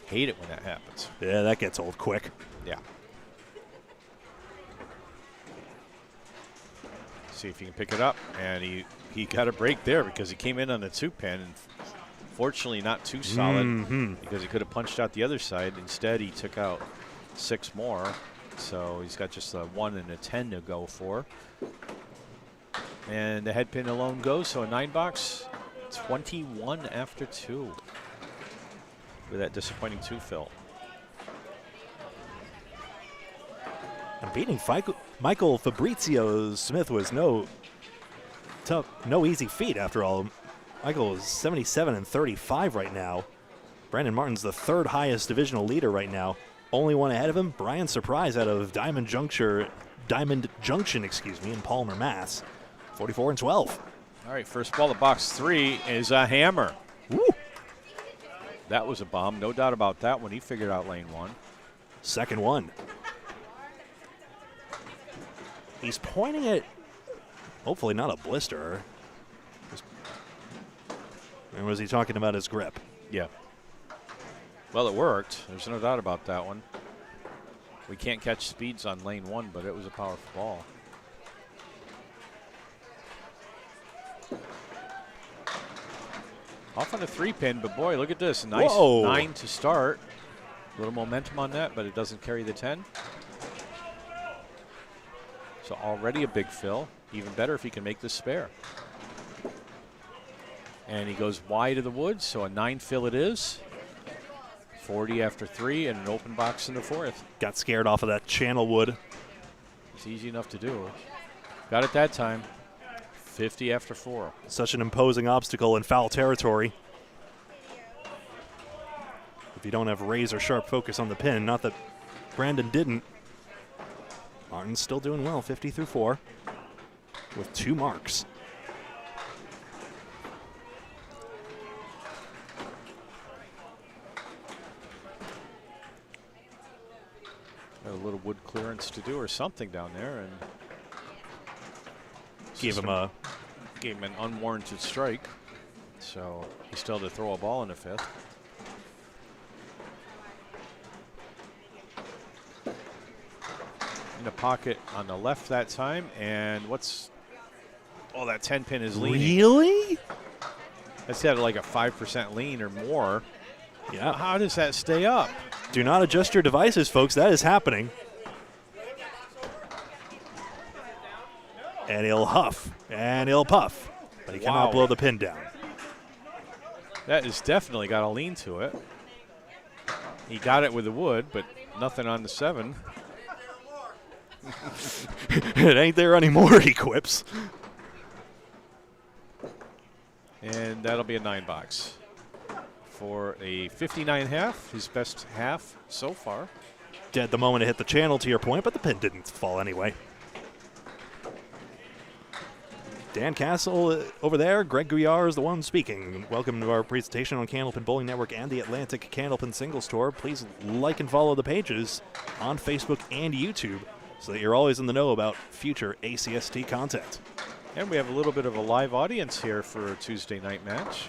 Hate it when that happens. Yeah, that gets old quick. Yeah. See if he can pick it up. And he got a break there because he came in on the 2-pin. And fortunately not too solid because he could have punched out the other side. Instead, he took out 6 more. So he's got just a 1 and a 10 to go for. And the head pin alone goes. So a 9 box, 21 after 2. With that disappointing 2 fill. And beating Michael Fabrizio Smith was no easy feat after all. Michael is 77 and 35 right now. Brandon Martin's the 3rd highest divisional leader right now. Only one ahead of him, Brian Surprise out of Diamond Junction, in Palmer, Mass. 44 and 12. All right, first ball of box 3 is a hammer. Woo! That was a bomb, no doubt about that when he figured out lane 1. Second one. He's pointing at, hopefully not a blister. And was he talking about his grip? Yeah. Well, it worked. There's no doubt about that one. We can't catch speeds on lane 1, but it was a powerful ball. Off on a 3-pin, but boy, look at this. Nice 9 to start. A little momentum on that, but it doesn't carry the 10. So already a big fill. Even better if he can make this spare. And he goes wide of the woods, so a 9 fill it is. 40 after 3 and an open box in the 4th. Got scared off of that channel wood. It's easy enough to do. Got it that time. 50 after 4. Such an imposing obstacle in foul territory. If you don't have razor sharp focus on the pin, not that Brandon didn't. Martin's still doing well, 50 through 4 with 2 marks. Got a little wood clearance to do or something down there, and Give him a gave him an unwarranted strike. So he still had to throw a ball in the fifth. In the pocket on the left that time. And what's, oh, that 10 pin is leaning. Really? That's had like a 5% lean or more. Yeah. How does that stay up? Do not adjust your devices, folks. That is happening. And he'll huff and he'll puff, but he cannot blow the pin down. That has definitely got a lean to it. He got it with the wood, but nothing on the 7. It ain't there anymore, he quips. And that'll be a 9 box for a 59.5, his best half so far. Dead the moment it hit the channel, to your point, but the pin didn't fall anyway. Dan Castle over there. Greg Gouillart is the one speaking. Welcome to our presentation on Candlepin Bowling Network and the Atlantic Candlepin Singles Tour. Please like and follow the pages on Facebook and YouTube so that you're always in the know about future ACST content. And we have a little bit of a live audience here for a Tuesday night match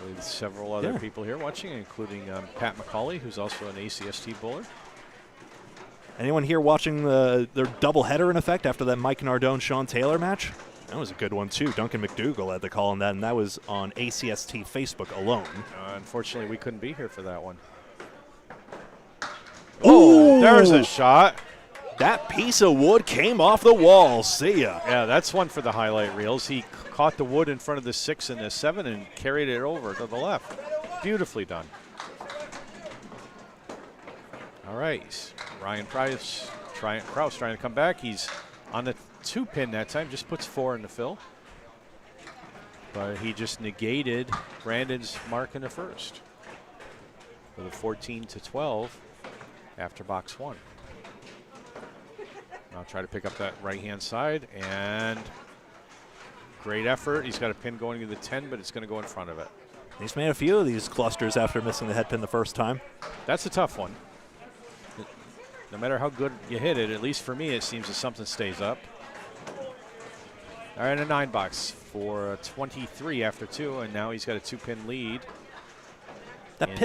with several other people here watching, including Pat McCauley, who's also an ACST bowler. Anyone here watching their doubleheader in effect after that Mike Nardone-Sean Taylor match? That was a good one, too. Duncan McDougall had the call on that, and that was on ACST Facebook alone. Unfortunately, we couldn't be here for that one. Oh, there's a shot. That piece of wood came off the wall. See ya. Yeah, that's one for the highlight reels. He caught the wood in front of the 6 and the 7 and carried it over to the left. Beautifully done. All right, Ryan Preus trying to come back. He's on the 2 pin that time, just puts 4 in the fill. But he just negated Brandon's mark in the first with a 14-12 after box 1. I'll try to pick up that right-hand side, and great effort. He's got a pin going to the 10, but it's going to go in front of it. He's made a few of these clusters after missing the head pin the first time. That's a tough one. No matter how good you hit it, at least for me, it seems that something stays up. All right, a 9 box for 23 after 2, and now he's got a 2-pin lead. That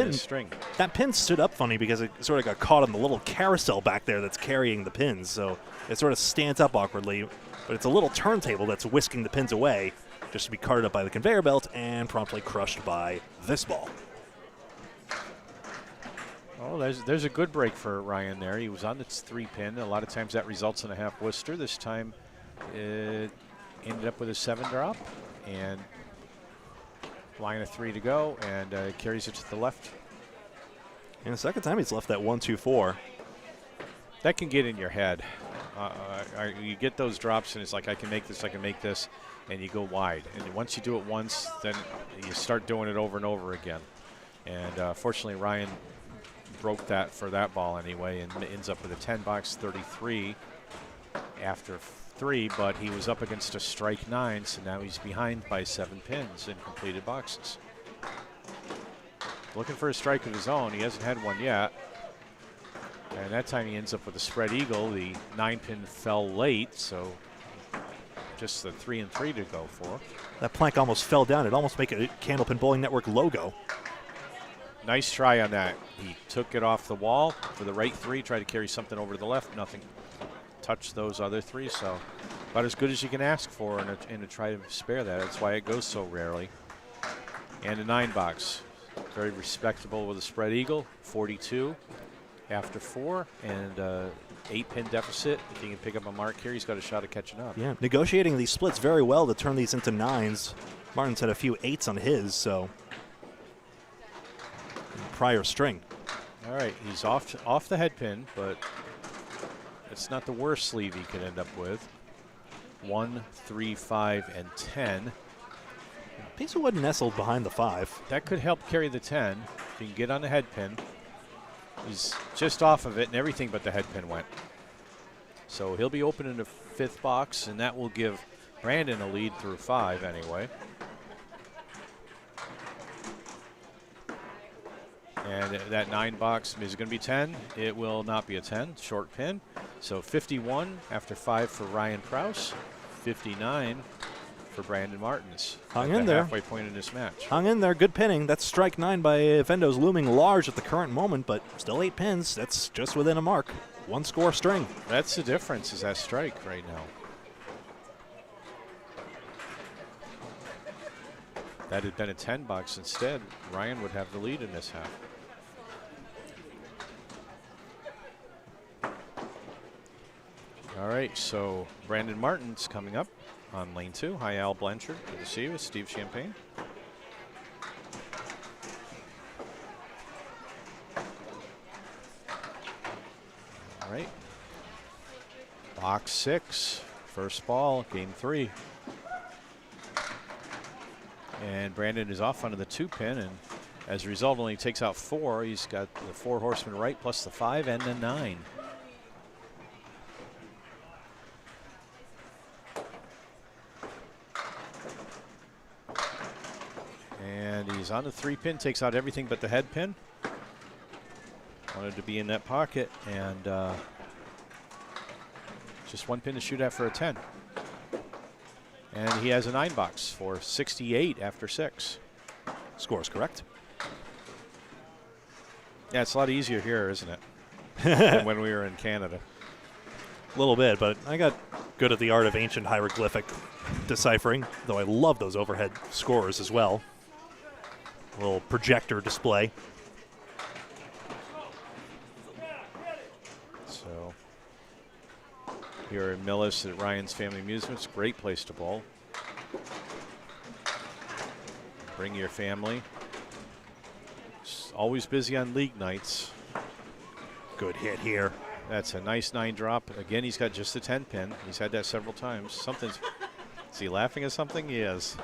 pin stood up funny because it sort of got caught on the little carousel back there that's carrying the pins, so it sort of stands up awkwardly. But it's a little turntable that's whisking the pins away, just to be carted up by the conveyor belt and promptly crushed by this ball. Oh, there's a good break for Ryan there. He was on the 3-pin. A lot of times that results in a half Worcester. This time it ended up with a 7 drop, and line of 3 to go, and carries it to the left. And the second time he's left that 1-2-4. That can get in your head. You get those drops, and it's like, I can make this, and you go wide. And once you do it once, then you start doing it over and over again. And fortunately, Ryan broke that for that ball anyway, and ends up with a 10 box 33 after 3, but he was up against a strike 9, so now he's behind by 7 pins in completed boxes. Looking for a strike of his own. He hasn't had one yet. And that time he ends up with a spread eagle. The 9-pin fell late, so just the 3 and 3 to go for. That plank almost fell down. It almost made a Candlepin Bowling Network logo. Nice try on that. He took it off the wall for the right 3, tried to carry something over to the left, nothing. Touch those other 3, so about as good as you can ask for and to try to spare that. That's why it goes so rarely. And a 9 box, very respectable with a spread eagle, 42 after 4, and 8-pin deficit. If he can pick up a mark here, he's got a shot at catching up. Yeah, negotiating these splits very well to turn these into 9s. Martin's had a few 8s on his, so prior string. All right, he's off the head pin, but it's not the worst sleeve he could end up with. 1, 3, 5, and 10. Piece of wood nestled behind the 5. That could help carry the 10. If you can get on the head pin. He's just off of it, and everything but the head pin went. So he'll be opening the 5th box, and that will give Brandon a lead through 5 anyway. And that 9 box is going to be 10. It will not be a 10, short pin. So 51 after 5 for Ryan Preus, 59 for Brandon Martins. Hung at in the there. halfway point in this match. Hung in there. Good pinning. That's strike 9 by Vendo's looming large at the current moment, but still 8 pins. That's just within a mark. 1 score string. That's the difference, is that strike right now. That had been a 10 bucks. Instead, Ryan would have the lead in this half. All right, so Brandon Martin's coming up on lane 2. Hi, Al Blanchard. Good to see you with Steve Champagne. All right. Box 6, first ball, game 3. And Brandon is off onto the 2 pin, and as a result only takes out 4. He's got the 4 horsemen right plus the 5 and the 9. And he's on the 3 pin, takes out everything but the head pin. Wanted to be in that pocket, and just 1 pin to shoot at for a 10. And he has a 9 box for 68 after 6. Score's correct. Yeah, it's a lot easier here, isn't it? Than when we were in Canada. A little bit, but I got good at the art of ancient hieroglyphic deciphering, though I love those overhead scores as well. A little projector display. So here in Millis at Ryan's Family Amusements, great place to bowl. Bring your family. It's always busy on league nights. Good hit here. That's a nice 9 drop. Again, he's got just a 10 pin. He's had that several times. Something's. Is he laughing at something? He is.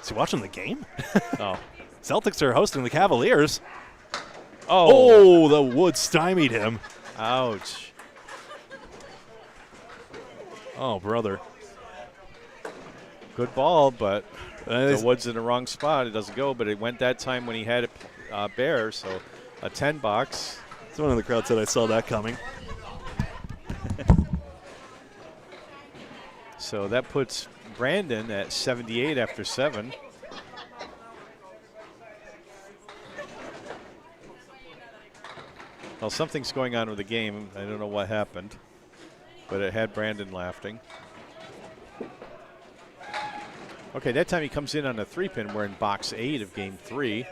Is he watching the game? Oh. Celtics are hosting the Cavaliers. Oh. Oh, the wood stymied him. Ouch. Oh, brother. Good ball, but the It's- wood's in the wrong spot. It doesn't go, but it went that time when he had it bare, so a 10 box. Someone in the crowd said I saw that coming. So that puts Brandon at 78 after 7. Well, something's going on with the game. I don't know what happened, but it had Brandon laughing. Okay, that time he comes in on a 3 pin. We're in box 8 of game 3.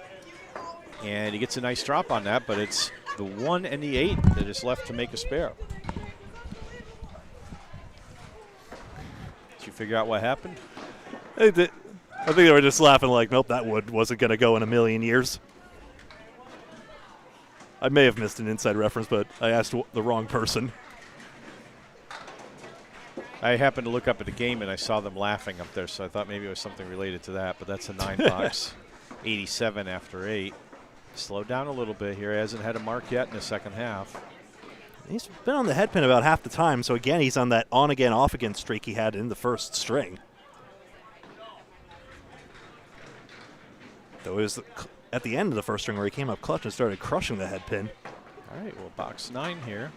And he gets a nice drop on that, but it's the 1 and the 8 that is left to make a spare. Did you figure out what happened? I think they were just laughing like, nope, that wood wasn't going to go in a million years. I may have missed an inside reference, but I asked the wrong person. I happened to look up at the game and I saw them laughing up there, so I thought maybe it was something related to that, but that's a 9 box, 87 after 8. Slowed down a little bit here. He hasn't had a mark yet in the second half. He's been on the head pin about half the time, so again, he's on that on-again, off-again streak he had in the first string. Though it was at the end of the first string where he came up clutch and started crushing the head pin. All right, well, box 9 here.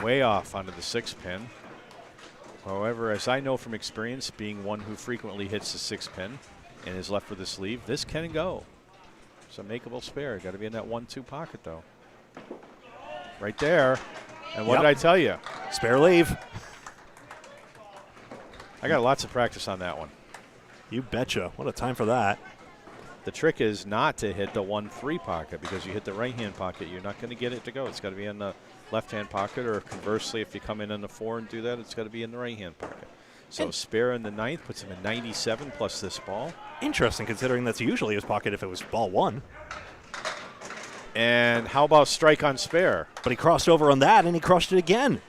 Way off onto the 6 pin. However, as I know from experience, being one who frequently hits the 6 pin and is left with the sleeve, this can go. It's a makeable spare. Got to be in that 1-2 pocket, though. Right there. And what did I tell you? Spare leave. I got lots of practice on that one. You betcha. What a time for that. The trick is not to hit the 1-3 pocket, because you hit the right-hand pocket, you're not going to get it to go. It's got to be in the left-hand pocket, or conversely, if you come in on the 4 and do that, it's got to be in the right-hand pocket. So spare in the 9th puts him in 97 plus this ball. Interesting, considering that's usually his pocket if it was ball 1. And how about strike on spare? But he crossed over on that, and he crushed it again.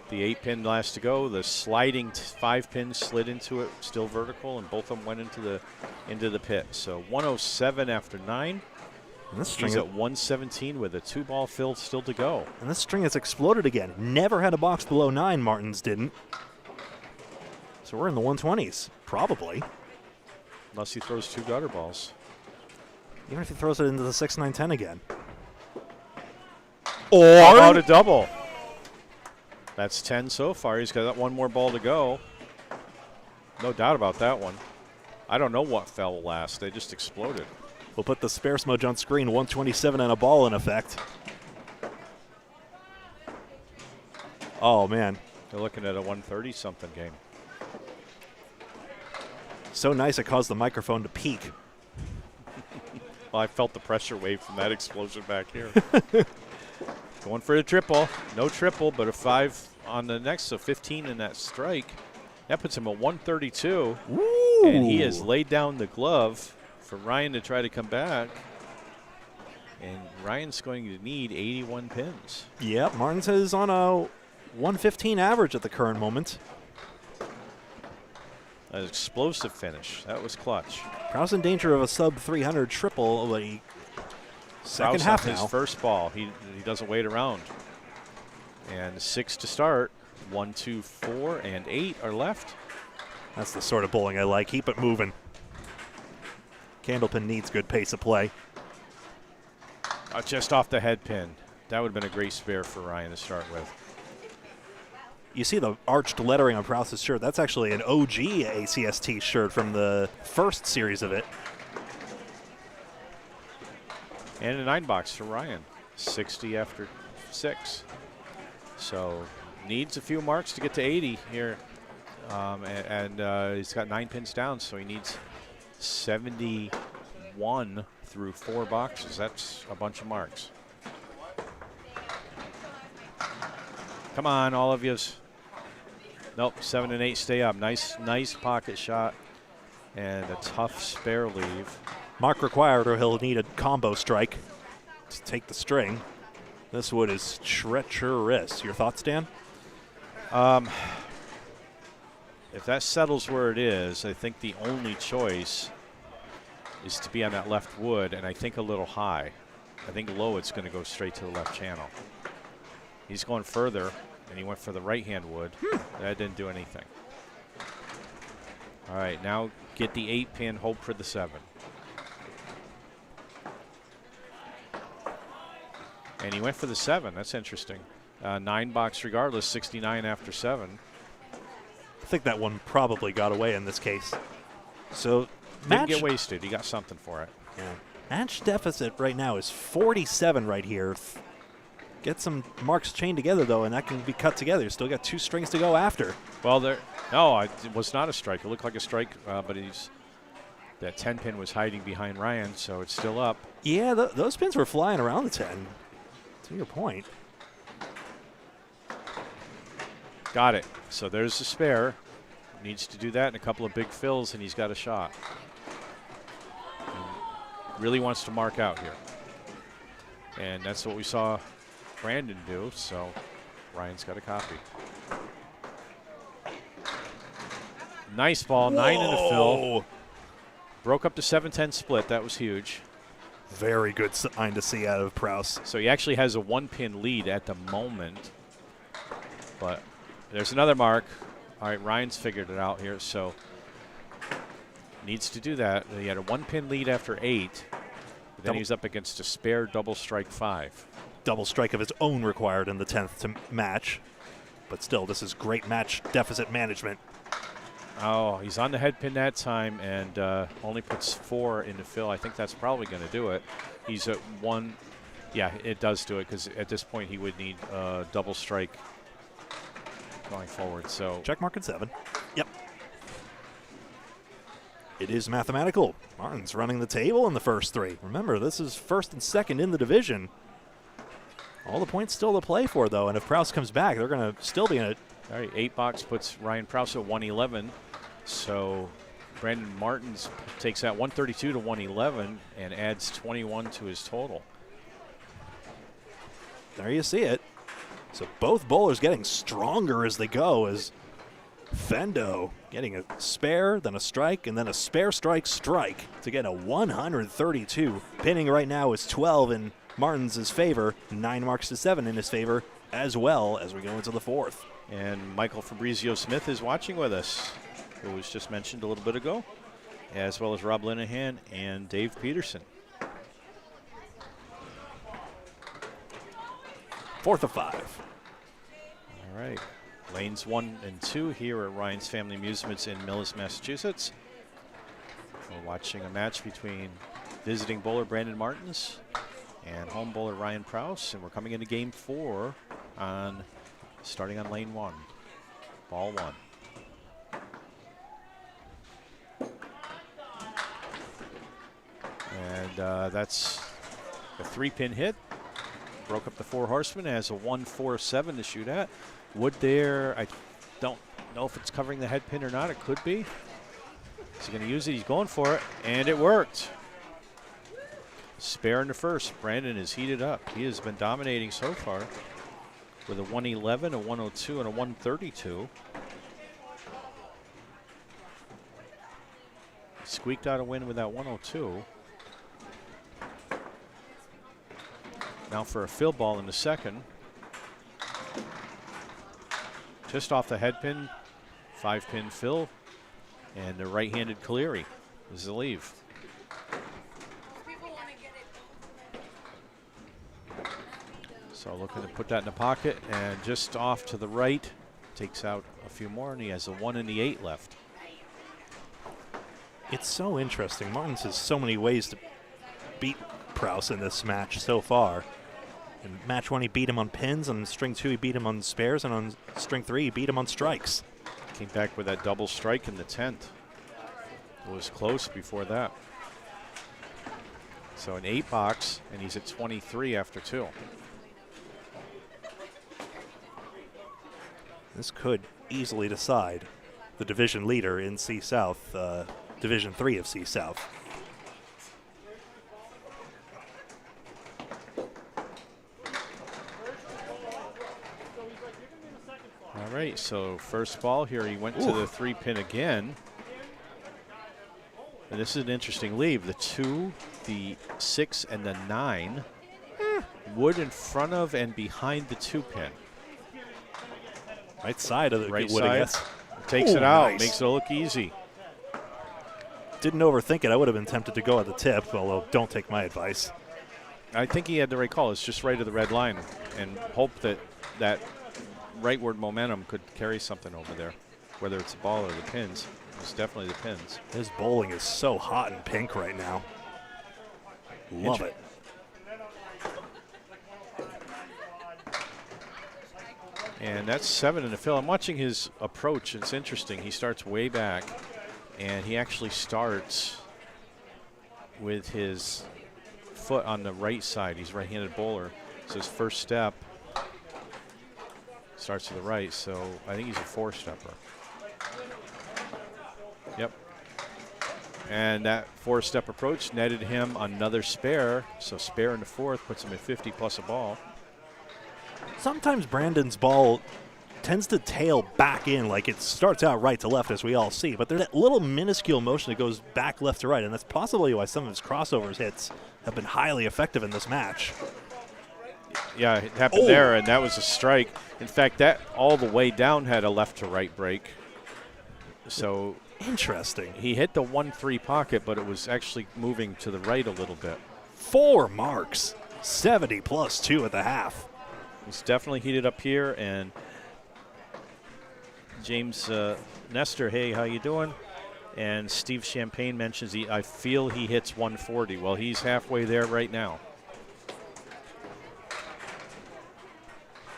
The 8 pin last to go. The sliding 5 pin slid into it, still vertical, and both of them went into the pit. So 107 after 9. And this string He's at 117 with a 2-ball field still to go. And this string has exploded again. Never had a box below 9, Martins didn't. So we're in the 120s, probably. Unless he throws 2 gutter balls. Even if he throws it into the 6, 9, 10 again. How about a double? That's 10 so far. He's got that one more ball to go. No doubt about that one. I don't know what fell last. They just exploded. We'll put the spare smudge on screen. 127 and a ball in effect. Oh, man. They're looking at a 130-something game. So nice it caused the microphone to peak. Well, I felt the pressure wave from that explosion back here. Going for the triple. No triple, but a 5 on the next, so 15 in that strike. That puts him at 132. Ooh. And he has laid down the glove for Ryan to try to come back. And Ryan's going to need 81 pins. Yep, Martins is on a 115 average at the current moment. An explosive finish. That was clutch. Preus in danger of a sub 300 triple. Second Preus half on now. his first ball. He doesn't wait around. And 6 to start. 1, 2, 4, and 8 are left. That's the sort of bowling I like. Keep it moving. Candlepin needs good pace of play. Just off the head pin. That would have been a great spare for Ryan to start with. You see the arched lettering on Preus's shirt. That's actually an OG ACST shirt from the first series of it. And a 9-box for Ryan. 60 after 6. So needs a few marks to get to 80 here. He's got 9 pins down, so he needs 71 through 4 boxes. That's a bunch of marks. Come on, all of yous. Nope, 7 and 8 stay up. Nice pocket shot and a tough spare leave. Mark required, or he'll need a combo strike to take the string. This wood is treacherous. Your thoughts, Dan? If that settles where it is, I think the only choice is to be on that left wood, and I think a little high. I think low it's going to go straight to the left channel. He's going further, and he went for the right-hand wood. That didn't do anything. All right, now get the 8-pin, hope for the 7. And he went for the 7. That's interesting. 9-box regardless, 69 after 7. I think that one probably got away in this case. So Didn't get wasted. He got something for it. Yeah. Match deficit right now is 47 right here. Get some marks chained together, though, and that can be cut together. You still got 2 strings to go after. Well, it was not a strike. It looked like a strike, but that 10-pin was hiding behind Ryan, so it's still up. Yeah, those pins were flying around the 10. To your point. Got it. So there's the spare. Needs to do that in a couple of big fills, and he's got a shot. He really wants to mark out here. And that's what we saw Brandon do, so Ryan's got a copy. Nice ball, 9 in a fill. Broke up to 7-10 split. That was huge. Very good sign to see out of Preus. So he actually has a 1-pin lead at the moment. But there's another mark. All right, Ryan's figured it out here, so needs to do that. He had a 1-pin lead after 8. But then he's up against a spare double strike 5. Double strike of his own required in the 10th to match. But still, this is great match deficit management. Oh, he's on the head pin that time and only puts 4 in the fill. I think that's probably going to do it. He's at 1. Yeah, it does do it because at this point he would need a double strike going forward. So check mark at 7. Yep. It is mathematical. Martin's running the table in the first 3. Remember, this is first and second in the division. All the points still to play for, though, and if Preus comes back, they're going to still be in it. All right, 8-box puts Ryan Preus at 111. So Brandon Martins takes that 132 to 111 and adds 21 to his total. There you see it. So both bowlers getting stronger as they go, as Fendo getting a spare, then a strike, and then a spare strike to get a 132. Pinning right now is 12 in Martins' favor, 9 marks to 7 in his favor, as well as we go into the 4th. And Michael Fabrizio Smith is watching with us, who was just mentioned a little bit ago, as well as Rob Linehan and Dave Peterson. 4th of 5. All All right. Lanes 1 and 2 here at Ryan's Family Amusements in Millis, Massachusetts. We're watching a match between visiting bowler Brandon Martins and home bowler Ryan Preus, and we're coming into game 4 starting on lane 1. Ball 1. And that's a 3-pin hit. Broke up the 4 horsemen, has a 1-4-7 to shoot at. Wood there, I don't know if it's covering the head pin or not. It could be. Is he going to use it? He's going for it, and it worked. Spare in the first. Brandon is heated up. He has been dominating so far with a 111, a 102, and a 132. Squeaked out a win with that 102. Now for a fill ball in the second. Just off the head pin, 5-pin fill, and the right-handed Cleary is the leave. So looking to put that in the pocket, and just off to the right, takes out a few more, and he has a 1 and the 8 left. It's so interesting. Martins has so many ways to beat Preus in this match so far. In match 1, he beat him on pins. On string 2, he beat him on spares. And on string 3, he beat him on strikes. Came back with that double strike in the 10th. It was close before that. So an 8 box, and he's at 23 after 2. This could easily decide the division leader in C South, Division 3 of C South. All right, so first ball here, he went to the 3-pin again. And this is an interesting leave. The 2, the 6, and the 9. Wood in front of and behind the 2-pin. Right side of the right wood, side. I guess. Takes it out, nice. makes it look easy. Didn't overthink it. I would have been tempted to go at the tip, although don't take my advice. I think he had the right call. It's just right of the red line, and hope that that rightward momentum could carry something over there, whether it's the ball or the pins. It's definitely the pins. His bowling is so hot and pink right now. Love it. And that's 7 in the fill. I'm watching his approach. It's interesting. He starts way back, and he actually starts with his foot on the right side. He's a right-handed bowler. So his first step starts to the right. So I think he's a 4-stepper. Yep. And that 4-step approach netted him another spare. So spare in the 4th puts him at 50 plus a ball. Sometimes Brandon's ball tends to tail back in, like it starts out right to left, as we all see. But there's that little minuscule motion that goes back left to right, and that's possibly why some of his crossovers hits have been highly effective in this match. Yeah, it happened there, and that was a strike. In fact, that all the way down had a left to right break. So interesting. He hit the 1-3 pocket, but it was actually moving to the right a little bit. 4 marks, 70 plus 2 at the half. He's definitely heated up here, and James Nestor, hey, how you doing? And Steve Champagne mentions I feel he hits 140. Well, he's halfway there right now.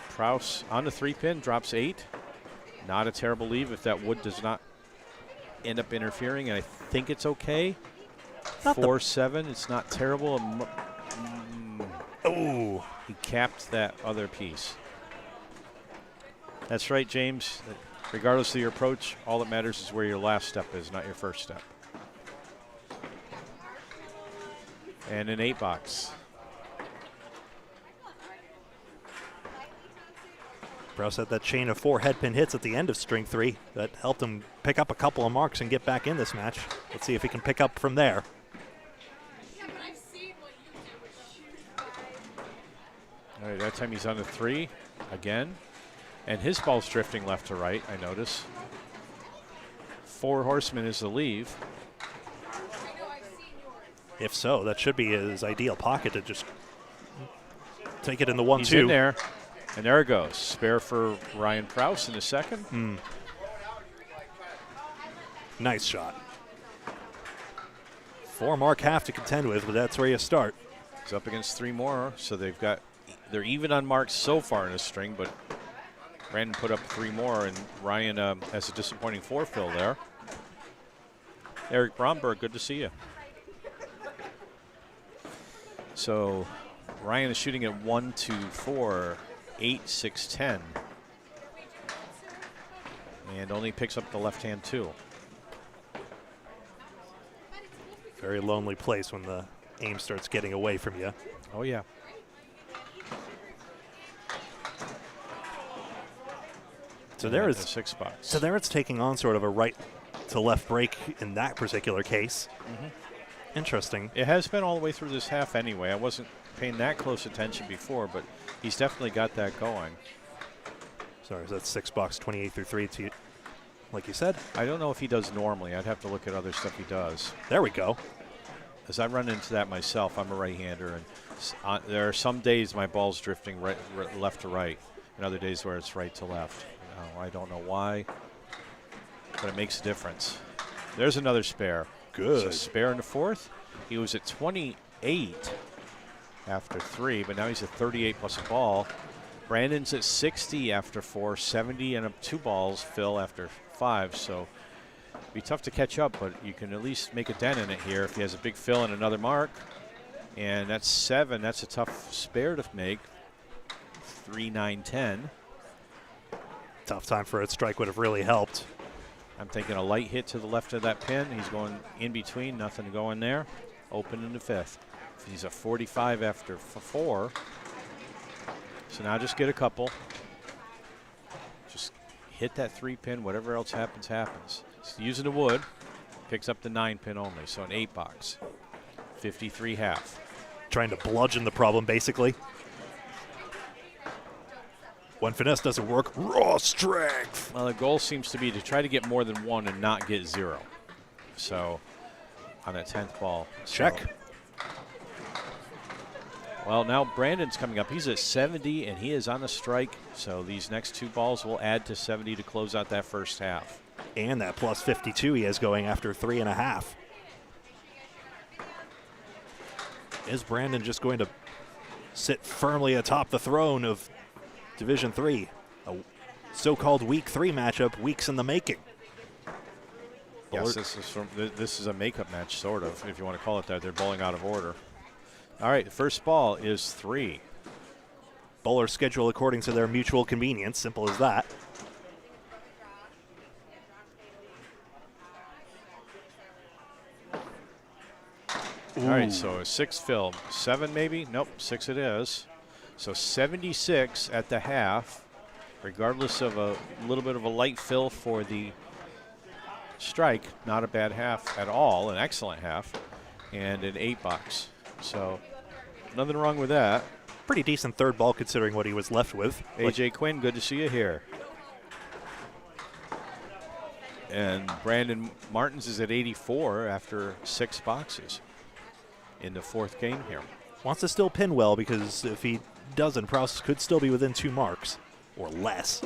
Preus on the 3-pin, drops 8. Not a terrible leave if that wood does not end up interfering, and I think it's okay. 4-7, it's not terrible. Oh, he capped that other piece. That's right, James. Regardless of your approach, all that matters is where your last step is, not your first step. And an 8 box. Preus had that chain of 4 headpin hits at the end of string 3 that helped him pick up a couple of marks and get back in this match. Let's see if he can pick up from there. All right, that time he's on the 3 again. And his ball's drifting left to right, I notice. 4 horsemen is the leave. If so, that should be his ideal pocket to just take it in the 1-2. He's in there. And there it goes. Spare for Ryan Preus in the second. Nice shot. 4-mark half to contend with, but that's where you start. He's up against 3 more, so they're even on marks so far in this string, but Brandon put up 3 more, and Ryan has a disappointing 4 fill there. Eric Bromberg, good to see you. So Ryan is shooting at 1, 2, 4, 8, 6, 10, and only picks up the left hand 2. Very lonely place when the aim starts getting away from you. Oh, yeah. So there is 6 spots. So there it's taking on sort of a right to left break in that particular case. Interesting. It has been all the way through this half anyway. I wasn't paying that close attention before, but he's definitely got that going. Sorry, so that's 6 box, 28 through 3, like you said. I don't know if he does normally. I'd have to look at other stuff he does. There we go. As I run into that myself, I'm a right-hander, and there are some days my ball's drifting left to right, and other days where it's right to left. I don't know why, but it makes a difference. There's another spare. Good. So spare in the 4th. He was at 28 after 3, but now he's at 38 plus a ball. Brandon's at 60 after 4, 70 and 2 balls. Phil after 5. So it'd be tough to catch up, but you can at least make a dent in it here if he has a big fill and another mark. And that's 7. That's a tough spare to make. 3, 9, 10. Tough time for it. Strike would have really helped. I'm taking a light hit to the left of that pin. He's going in between, nothing to go in there. Open in the 5th. He's at 45 after 4. So now just get a couple. Just hit that 3 pin. Whatever else happens, happens. He's using the wood. Picks up the 9 pin only. So an 8 box. 53 half. Trying to bludgeon the problem, basically. When finesse doesn't work, raw strength. Well, the goal seems to be to try to get more than 1 and not get 0. So on that 10th ball. Check. So, well, now Brandon's coming up. He's at 70, and he is on the strike. So these next 2 balls will add to 70 to close out that first half. And that plus 52 he has going after 3.5. Is Brandon just going to sit firmly atop the throne of Division 3? A so-called Week 3 matchup, weeks in the making. Yes, this is a makeup match, sort of, if you want to call it that. They're bowling out of order. All right, the first ball is 3. Bowlers schedule according to their mutual convenience. Simple as that. All right, so a 6 fill. 7 maybe? Nope, 6 it is. So 76 at the half, regardless of a little bit of a light fill for the strike. Not a bad half at all, an excellent half, and an 8 box. So nothing wrong with that. Pretty decent 3rd ball considering what he was left with. AJ Quinn, good to see you here. And Brandon Martins is at 84 after 6 boxes in the 4th game here. Wants to still pin well, because if he doesn't, Preus could still be within 2 marks or less.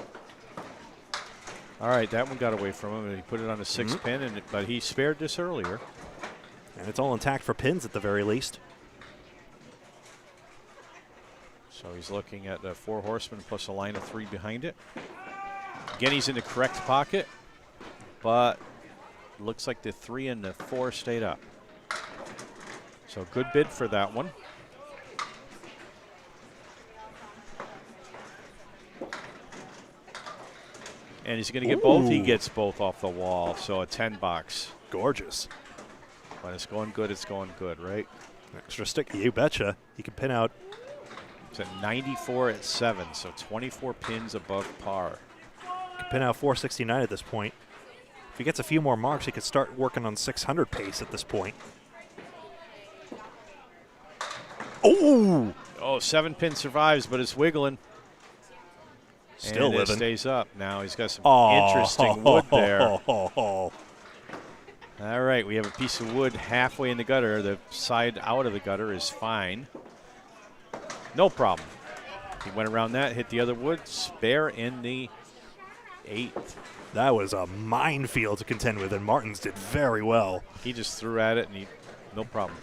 All right, that one got away from him, and he put it on a 6 pin, but he spared this earlier. And it's all intact for pins at the very least. So he's looking at the 4 horsemen plus a line of 3 behind it. Again, he's in the correct pocket, but looks like the 3 and the 4 stayed up. So good bid for that one. And he's going to get both. He gets both off the wall. So a 10 box. Gorgeous. When it's going good, it's going good, right? Extra stick, you betcha. He can pin out. It's at 94 at 7, so 24 pins above par. He can pin out 469 at this point. If he gets a few more marks, he could start working on 600 pace at this point. Oh! Oh, 7 pin survives, but it's wiggling. Still and living. It stays up. Now he's got some interesting wood there. All right, we have a piece of wood halfway in the gutter. The side out of the gutter is fine. No problem. He went around that, hit the other wood, spare in the 8th. That was a minefield to contend with, and Martins did very well. He just threw at it, and no problem.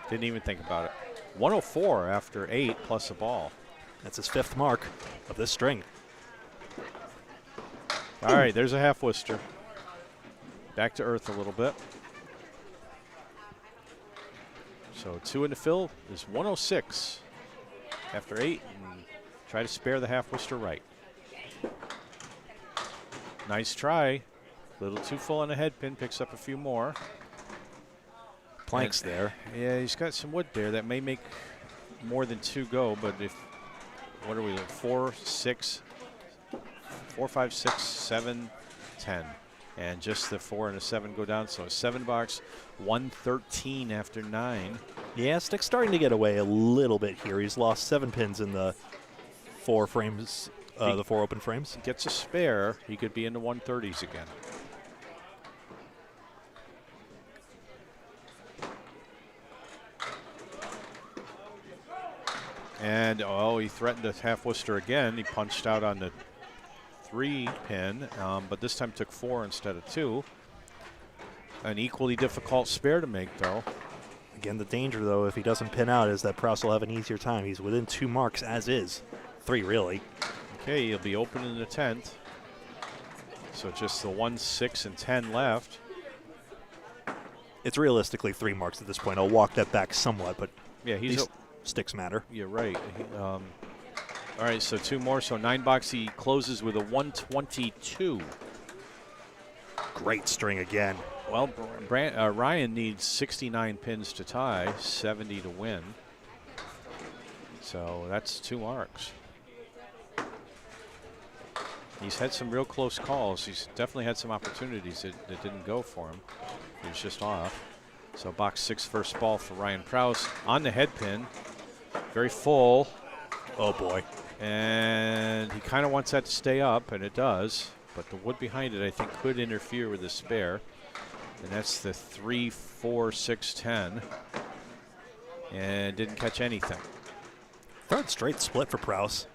Didn't even think about it. 104 after 8 plus a ball. That's his 5th mark of this string. All right, there's a half Worcester. Back to earth a little bit. So 2 in the fill is 106 after 8, and try to spare the half Worcester right. Nice try. Little too full on the head pin, picks up a few more. Planks And, there. Yeah, he's got some wood there that may make more than 2 go, but if, what are we, 4, 5, 6, 7, 10. And just the 4 and a 7 go down, so a 7 box, 113 after 9. Yeah, Stick's starting to get away a little bit here. He's lost 7 pins in the 4 frames, the 4 open frames. Gets a spare, he could be in the 130s again. And, oh, he threatened a half Worcester again. He punched out on the 3 pin, but this time took 4 instead of 2. An equally difficult spare to make, though. Again, the danger, though, if he doesn't pin out, is that Preus will have an easier time. He's within 2 marks as is. 3, really. Okay, he'll be open in the 10th. So just the 1, 6, and 10 left. It's realistically 3 marks at this point. I'll walk that back somewhat, but Yeah, these sticks matter. You're right. All right, so 2 more. So 9 box, he closes with a 122. Great string again. Well, Ryan needs 69 pins to tie, 70 to win. So that's 2 marks. He's had some real close calls. He's definitely had some opportunities that didn't go for him. He was just off. So box 6 first ball for Ryan Preus on the head pin. Very full. Oh, boy. And he kind of wants that to stay up, and it does. But the wood behind it, I think, could interfere with the spare. And that's the 3, 4, 6, 10. And didn't catch anything. 3rd straight split for Preus.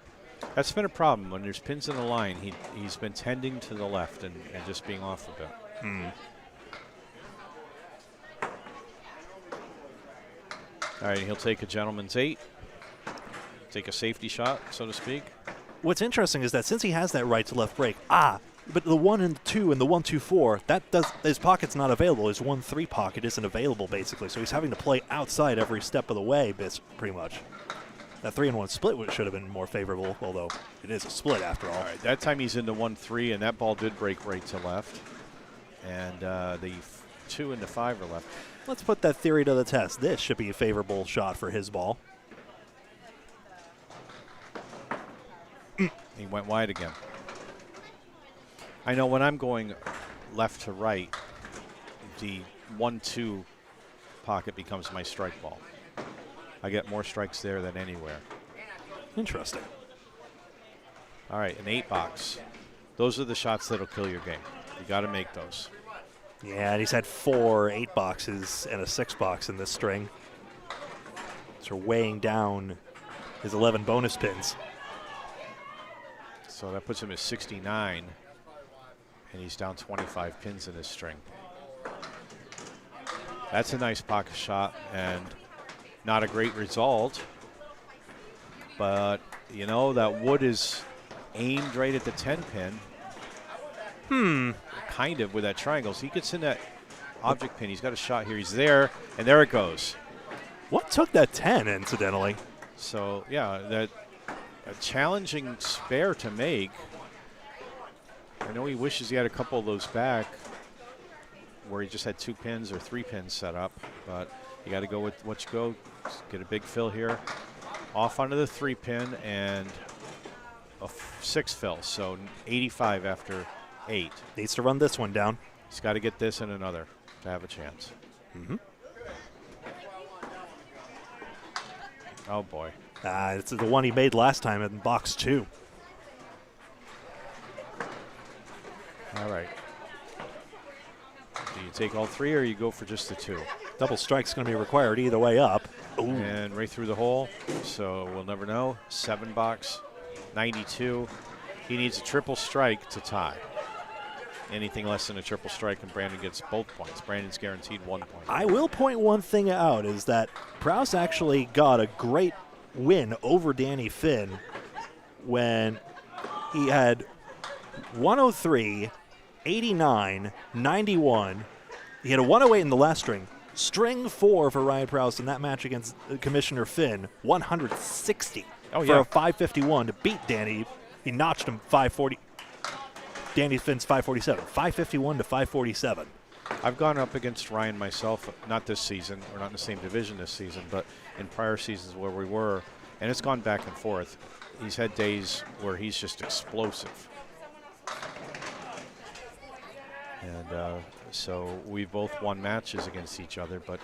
That's been a problem. When there's pins in the line, he's been tending to the left and just being off a bit. All right, he'll take a gentleman's 8. Take a safety shot, so to speak. What's interesting is that since he has that right to left break, but the 1 and 2 and the 1, 2, 4, his pocket's not available. His 1, 3 pocket isn't available, basically. So he's having to play outside every step of the way, pretty much. That 3 and 1 split should have been more favorable, although it is a split after all. All right, that time he's into 1, 3, and that ball did break right to left. And the 2 and the 5 are left. Let's put that theory to the test. This should be a favorable shot for his ball. He went wide again. I know when I'm going left to right, the 1, 2 pocket becomes my strike ball. I get more strikes there than anywhere. Interesting. All right, an 8 box. Those are the shots that'll kill your game. You got to make those. Yeah, and he's had 4 8 boxes and a 6 box in this string. So weighing down his 11 bonus pins. So that puts him at 69, and he's down 25 pins in this string. That's a nice pocket shot, and not a great result. But, you know, that wood is aimed right at the 10 pin. Kind of with that triangle. So he gets in that object pin. He's got a shot here. He's there, and there it goes. What took that 10, incidentally? So, yeah, that a challenging spare to make. I know he wishes he had a couple of those back where he just had 2 pins or 3 pins set up, but you got to go with what you go. Get a big fill here. Off onto the 3 pin and a 6 fill, so 85 after 8. Needs to run this one down. He's got to get this and another to have a chance. Oh, boy. It's the one he made last time in box 2. All right. Do you take all 3 or you go for just the 2? Double strike's going to be required either way up. and right through the hole. So we'll never know. 7 box, 92. He needs a triple strike to tie. Anything less than a triple strike, and Brandon gets both points. Brandon's guaranteed 1 point. I will point one thing out is that Preus actually got a great win over Danny Finn when he had 103, 89, 91. He had a 108 in the last string. String 4 for Ryan Preus in that match against Commissioner Finn, 160 for a 551 to beat Danny. He notched him 540. Danny Finn's 547. 551 to 547. I've gone up against Ryan myself, not this season. We're not in the same division this season, but in prior seasons where we were, and it's gone back and forth. He's had days where he's just explosive. And so we've both won matches against each other, but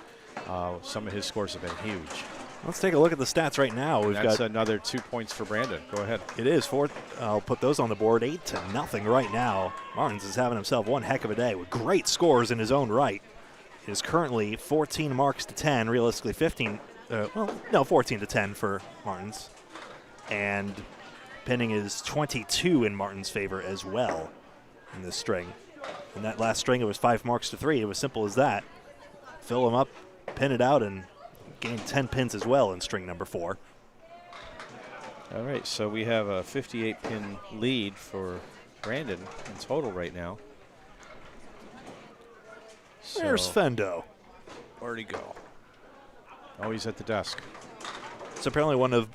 some of his scores have been huge. Let's take a look at the stats right now. That's another 2 points for Brandon. Go ahead. It is. I'll put those on the board. 8-0 right now. Martins is having himself one heck of a day with great scores in his own right. It is currently 14 marks to 10, realistically 14 to 10 for Martins. And pinning is 22 in Martin's favor as well in this string. In that last string, it was 5 marks to 3. It was simple as that. Fill him up, pin it out, and gain 10 pins as well in string number 4. All right, so we have a 58-pin lead for Brandon in total right now. There's Fendo. Where'd he go? Oh, he's at the desk. It's apparently one of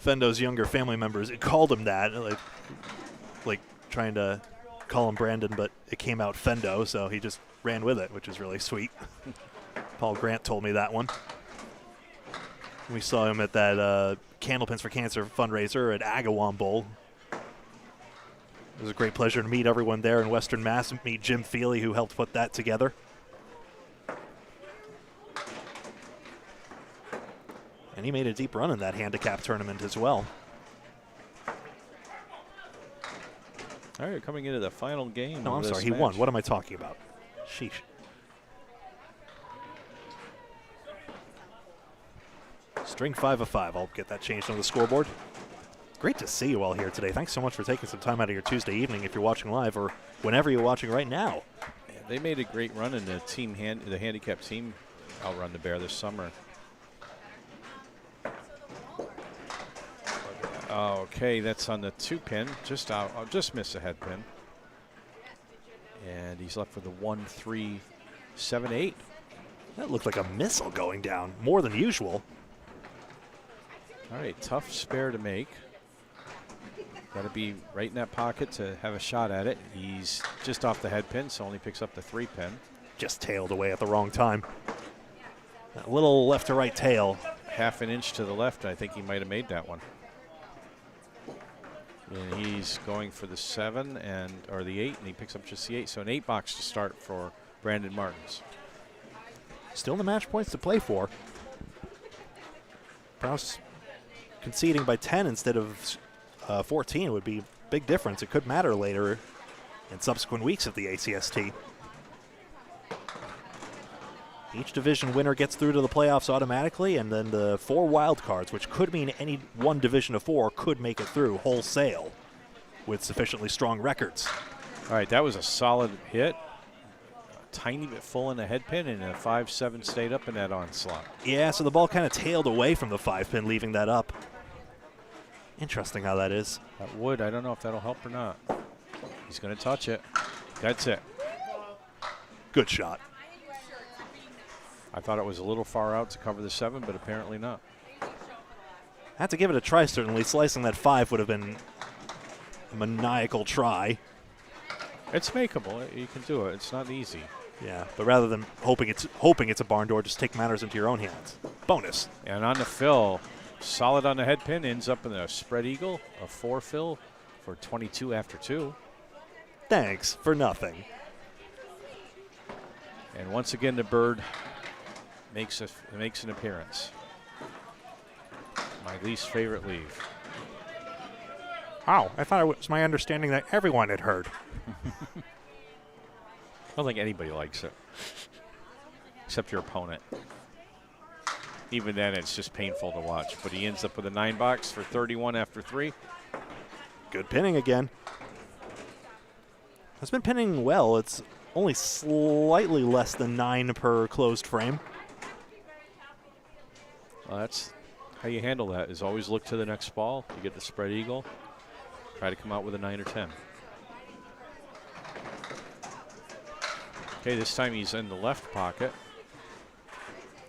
Fendo's younger family members. It called him that, like trying to call him Brandon, but it came out Fendo, so he just ran with it, which is really sweet. Paul Grant told me that one. We saw him at that Candlepins for Cancer fundraiser at Agawam Bowl. It was a great pleasure to meet everyone there in Western Mass and meet Jim Feely, who helped put that together. And he made a deep run in that handicap tournament as well. All right, coming into the final game. No, I'm sorry, he won. What am I talking about? Sheesh. String 5 of 5. I'll get that changed on the scoreboard. Great to see you all here today. Thanks so much for taking some time out of your Tuesday evening if you're watching live or whenever you're watching right now. Yeah, they made a great run in the the handicap team outrun the Bear this summer. Okay, that's on the 2-pin, just out. I'll just miss a head pin. And he's left with a 1-3-7-8. That looked like a missile going down, more than usual. All right, tough spare to make. Got to be right in that pocket to have a shot at it. He's just off the head pin, so only picks up the 3-pin. Just tailed away at the wrong time. That little left to right tail. Half an inch to the left, I think he might have made that one. And he's going for the 7 or the 8, and he picks up just the 8. So an 8 box to start for Brandon Martins. Still the match points to play for. Preus conceding by 10 instead of 14 would be a big difference. It could matter later in subsequent weeks of the ACST. Each division winner gets through to the playoffs automatically, and then the 4 wild cards, which could mean any one division of 4 could make it through wholesale with sufficiently strong records. All right, that was a solid hit. A tiny bit full in the head pin, and a 5-7 stayed up in that onslaught. Yeah, so the ball kind of tailed away from the 5-pin, leaving that up. Interesting how that is. That would. I don't know if that'll help or not. He's going to touch it. That's it. Good shot. I thought it was a little far out to cover the 7, but apparently not. Had to give it a try, certainly. Slicing that 5 would have been a maniacal try. It's makeable. You can do it. It's not easy. Yeah, but rather than hoping it's a barn door, just take matters into your own hands. Bonus. And on the fill, solid on the head pin, ends up in a spread eagle, a 4 fill for 22 after 2. Thanks for nothing. And once again, the bird makes an appearance. My least favorite leave. Oh, I thought it was my understanding that everyone had heard. I don't think anybody likes it, except your opponent. even then, it's just painful to watch. But he ends up with a 9 box for 31 after 3. Good pinning again. Has been pinning well. It's only slightly less than 9 per closed frame. Well, that's how you handle that, is always look to the next ball. You get the spread eagle. Try to come out with a 9 or 10. Okay, this time he's in the left pocket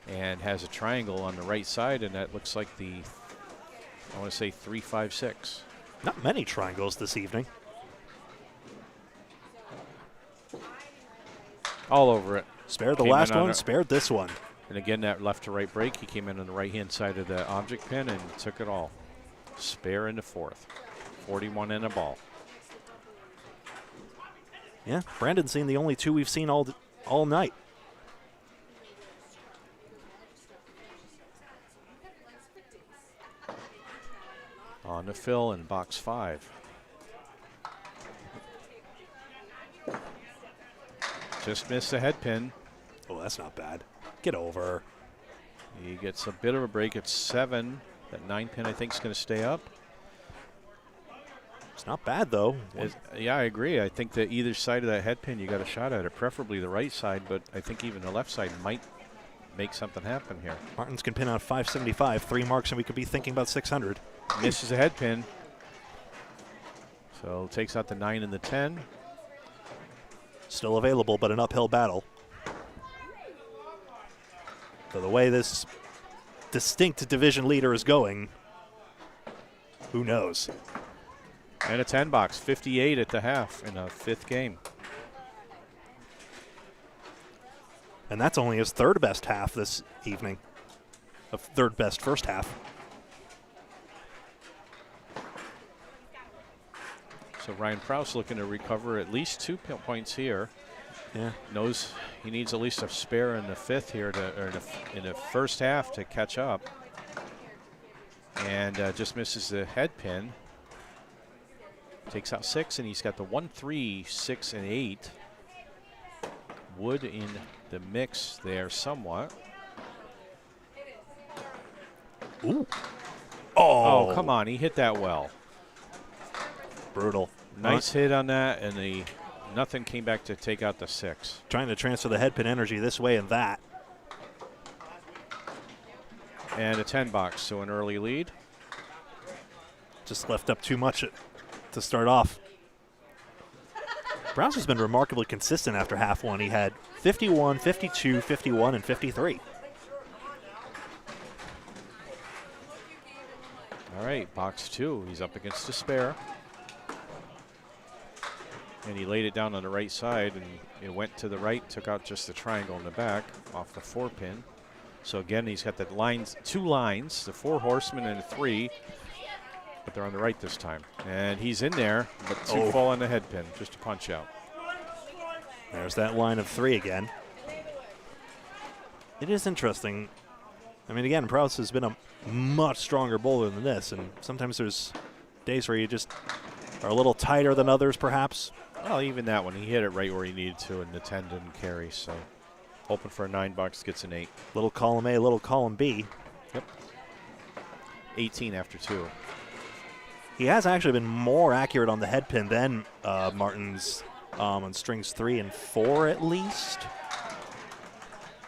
and has a triangle on the right side, and that looks like the, I want to say 3-5-6. Not many triangles this evening. All over it. Spared the Came last in on one, a- spared this one. And again, that left to right break, he came in on the right-hand side of the object pin and took it all. Spare in the 4th. 41 and a ball. Yeah, Brandon's seen the only 2 we've seen all night. On to Phil in box 5. Just missed the head pin. Oh, that's not bad. Get over. He gets a bit of a break at 7. That 9 pin, I think, is going to stay up. It's not bad, though. Yeah, I agree. I think that either side of that head pin, you got a shot at it, preferably the right side, but I think even the left side might make something happen here. Martins can pin out 575, 3 marks, and we could be thinking about 600. Misses a head pin. So takes out the 9 and the 10. Still available, but an uphill battle. So the way this distinct division leader is going, who knows? And a 10 box, 58 at the half in a 5th game. And that's only his 3rd best half this evening. A 3rd best first half. So Ryan Preus looking to recover at least 2 points here. Yeah. Knows he needs at least a spare in the 5th here, or in the first half to catch up. And just misses the head pin. Takes out 6, and he's got the 1, 3, 6, and 8. Wood in the mix there somewhat. Ooh. Oh, come on. He hit that well. Brutal. Nice hit on that, and nothing came back to take out the 6. Trying to transfer the head pin energy this way and that. And a 10 box, so an early lead. Just left up too much to start off. Browns has been remarkably consistent after half one. He had 51, 52, 51, and 53. All right, box 2. He's up against a spare. And he laid it down on the right side, and it went to the right, took out just the triangle in the back off the 4 pin. So again, he's got the lines, 2 lines, the 4 horsemen and a 3, but they're on the right this time. And he's in there, but 2 fall on the head pin, just a punch out. There's that line of 3 again. It is interesting. I mean, again, Preus has been a much stronger bowler than this, and sometimes there's days where you just are a little tighter than others, perhaps. Well, even that one, he hit it right where he needed to, and the 10 didn't carry, so hoping for a 9 box, gets an 8. Little column A, little column B. Yep. 18 after 2. He has actually been more accurate on the head pin than Martins on strings 3 and 4 at least.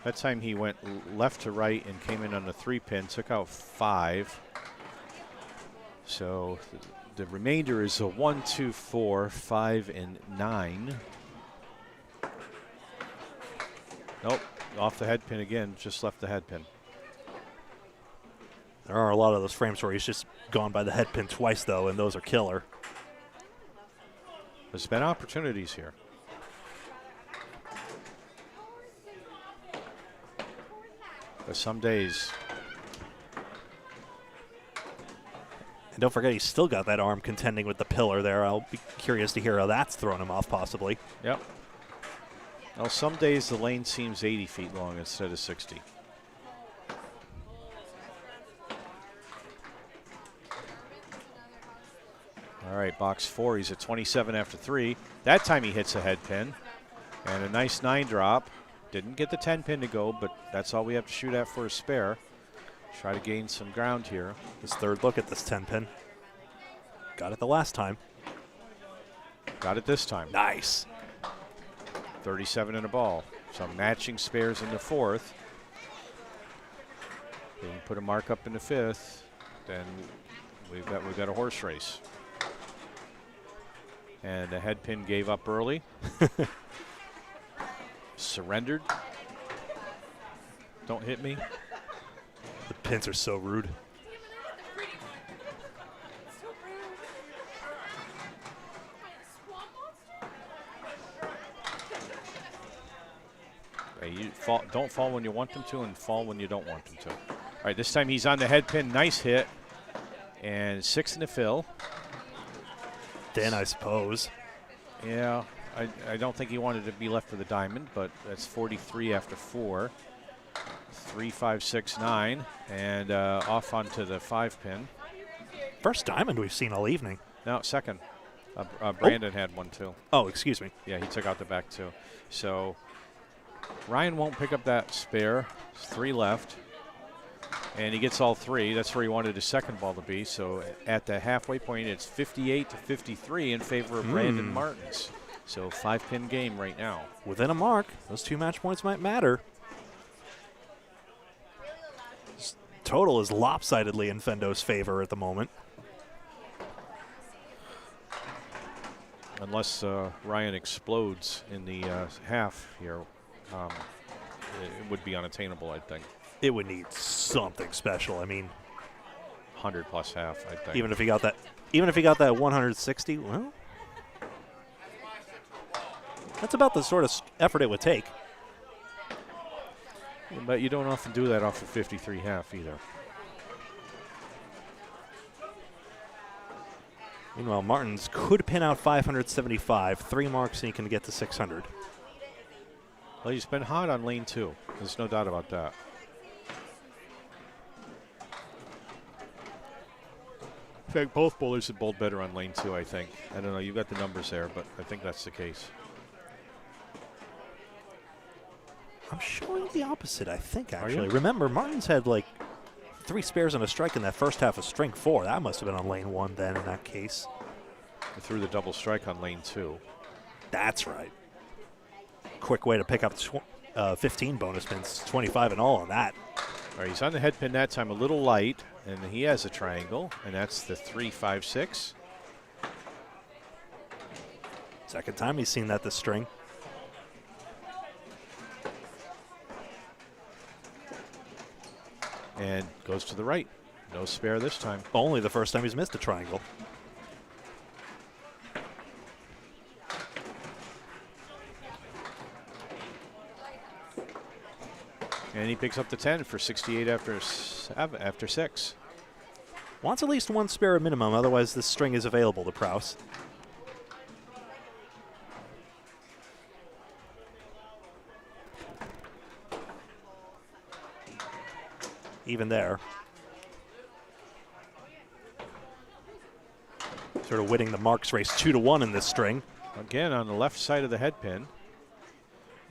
That time he went left to right and came in on the 3 pin, took out 5. So the remainder is a 1, 2, 4, 5, and 9. Nope, off the head pin again, just left the head pin. There are a lot of those frames where he's just gone by the head pin twice, though, and those are killer. There's been opportunities here. But some days. And don't forget, he's still got that arm contending with the pillar there. I'll be curious to hear how that's thrown him off, possibly. Yep. Well, some days the lane seems 80 feet long instead of 60. All right, box 4. He's at 27 after 3. That time he hits a head pin. And a nice 9 drop. Didn't get the 10 pin to go, but that's all we have to shoot at for a spare. Try to gain some ground here. His third look at this 10 pin. Got it the last time. Got it this time. Nice. 37 and a ball. Some matching spares in the fourth. They can put a mark up in the fifth. Then we've got a horse race. And the head pin gave up early. Surrendered. Don't hit me. The pins are so rude. Hey, don't fall when you want them to and fall when you don't want them to. All right, this time he's on the head pin. Nice hit. And 6 in the fill. Then I suppose. Yeah, I don't think he wanted to be left with a diamond, but that's 43 after 4. 3, 5, 6, 9, and off onto the 5 pin. First diamond we've seen all evening. No, second. Brandon had one too. Oh, excuse me. Yeah, he took out the back too. So Ryan won't pick up that spare. There's 3 left. And he gets all 3. That's where he wanted his second ball to be. So at the halfway point, it's 58 to 53 in favor of Brandon Martins. So 5-pin game right now. Within a mark. Those 2 match points might matter. Total is lopsidedly in Fendo's favor at the moment. Unless Ryan explodes in the half here, it would be unattainable, I think. It would need something special. I mean, 100+ half, I think. even if he got that 160, well, that's about the sort of effort it would take. But you don't often do that off of 53 half either. Meanwhile, Martins could pin out 575, 3 marks, and he can get to 600. Well, he's been hot on lane 2. There's no doubt about that. In fact, both bowlers have bowled better on lane 2, I think. I don't know. You've got the numbers there, but I think that's the case. I'm showing the opposite, I think, Are actually. you? Remember, Martins had like 3 spares and a strike in that first half of string 4. That must have been on lane 1 then in that case. They threw the double strike on lane 2. That's right. Quick way to pick up 15 bonus pins, 25 in all on that. All right, he's on the head pin that time, a little light, and he has a triangle, and that's the 3, 5, 6. Second time he's seen that this string. And goes to the right. No spare this time. Only the first time he's missed a triangle. And he picks up the 10 for 68 after 6. Wants at least 1 spare at minimum, otherwise this string is available to Preus. Even there. Sort of winning the marks race 2-1 in this string. Again, on the left side of the head pin,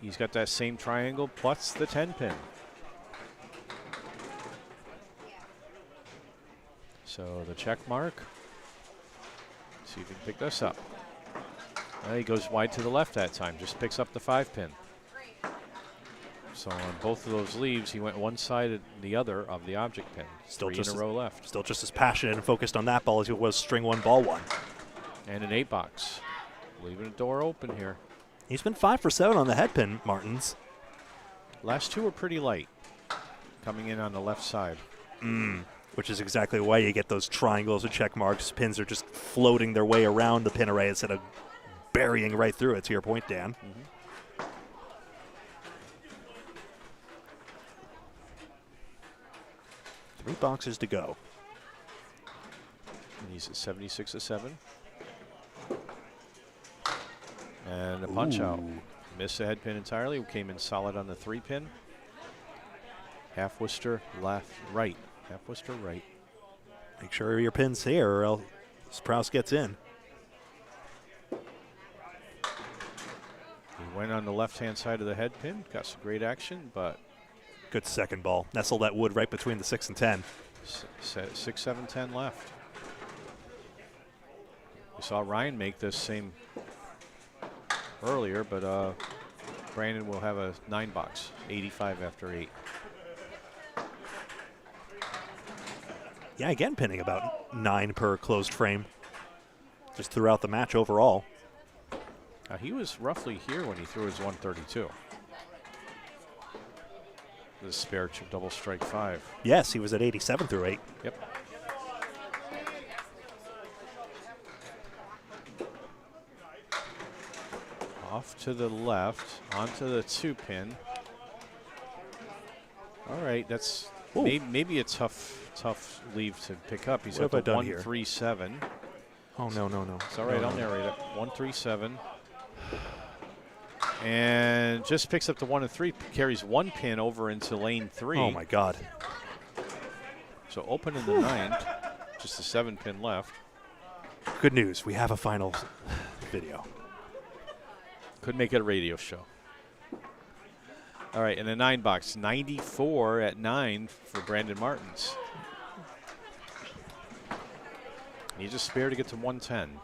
he's got that same triangle plus the 10 pin. So the check mark. See if he can pick this up. Well, he goes wide to the left that time, just picks up the 5 pin. So on both of those leaves, he went one side and the other of the object pin. Still 3 just in a row left. Still just as passionate and focused on that ball as he was string 1, ball 1. And an 8 box. Leaving a door open here. He's been 5 for 7 on the head pin, Martins. Last 2 are pretty light, coming in on the left side. Which is exactly why you get those triangles and check marks. Pins are just floating their way around the pin array instead of burying right through it, to your point, Dan. 3 boxes to go. And he's at 76-7. And a punch out. Missed the head pin entirely. Came in solid on the 3 pin. Half Worcester left, right. Half Worcester right. Make sure your pin's here or else Preus gets in. He went on the left-hand side of the head pin. Got some great action, but Good second ball. Nestled that wood right between the 6 and 10. 6, 7, 10 left. We saw Ryan make this same earlier, but Brandon will have a 9-box, 85 after 8. Yeah, again pinning about 9 per closed frame just throughout the match overall. He was roughly here when he threw his 132. The spare chip double strike 5. Yes, he was at 87 through 8. Yep. Off to the left, onto the 2-pin. All right, that's maybe a tough leave to pick up. He's what at the have I done here? 137. Oh, no. It's all right, I'll narrate it. 137. And just picks up the 1 and 3, carries 1 pin over into lane 3. Oh, my God. So open in the 9th, just a 7-pin left. Good news. We have a final video. Could make it a radio show. All right, in the 9-box, 94 at 9 for Brandon Martins. Needs a spare to get to 110.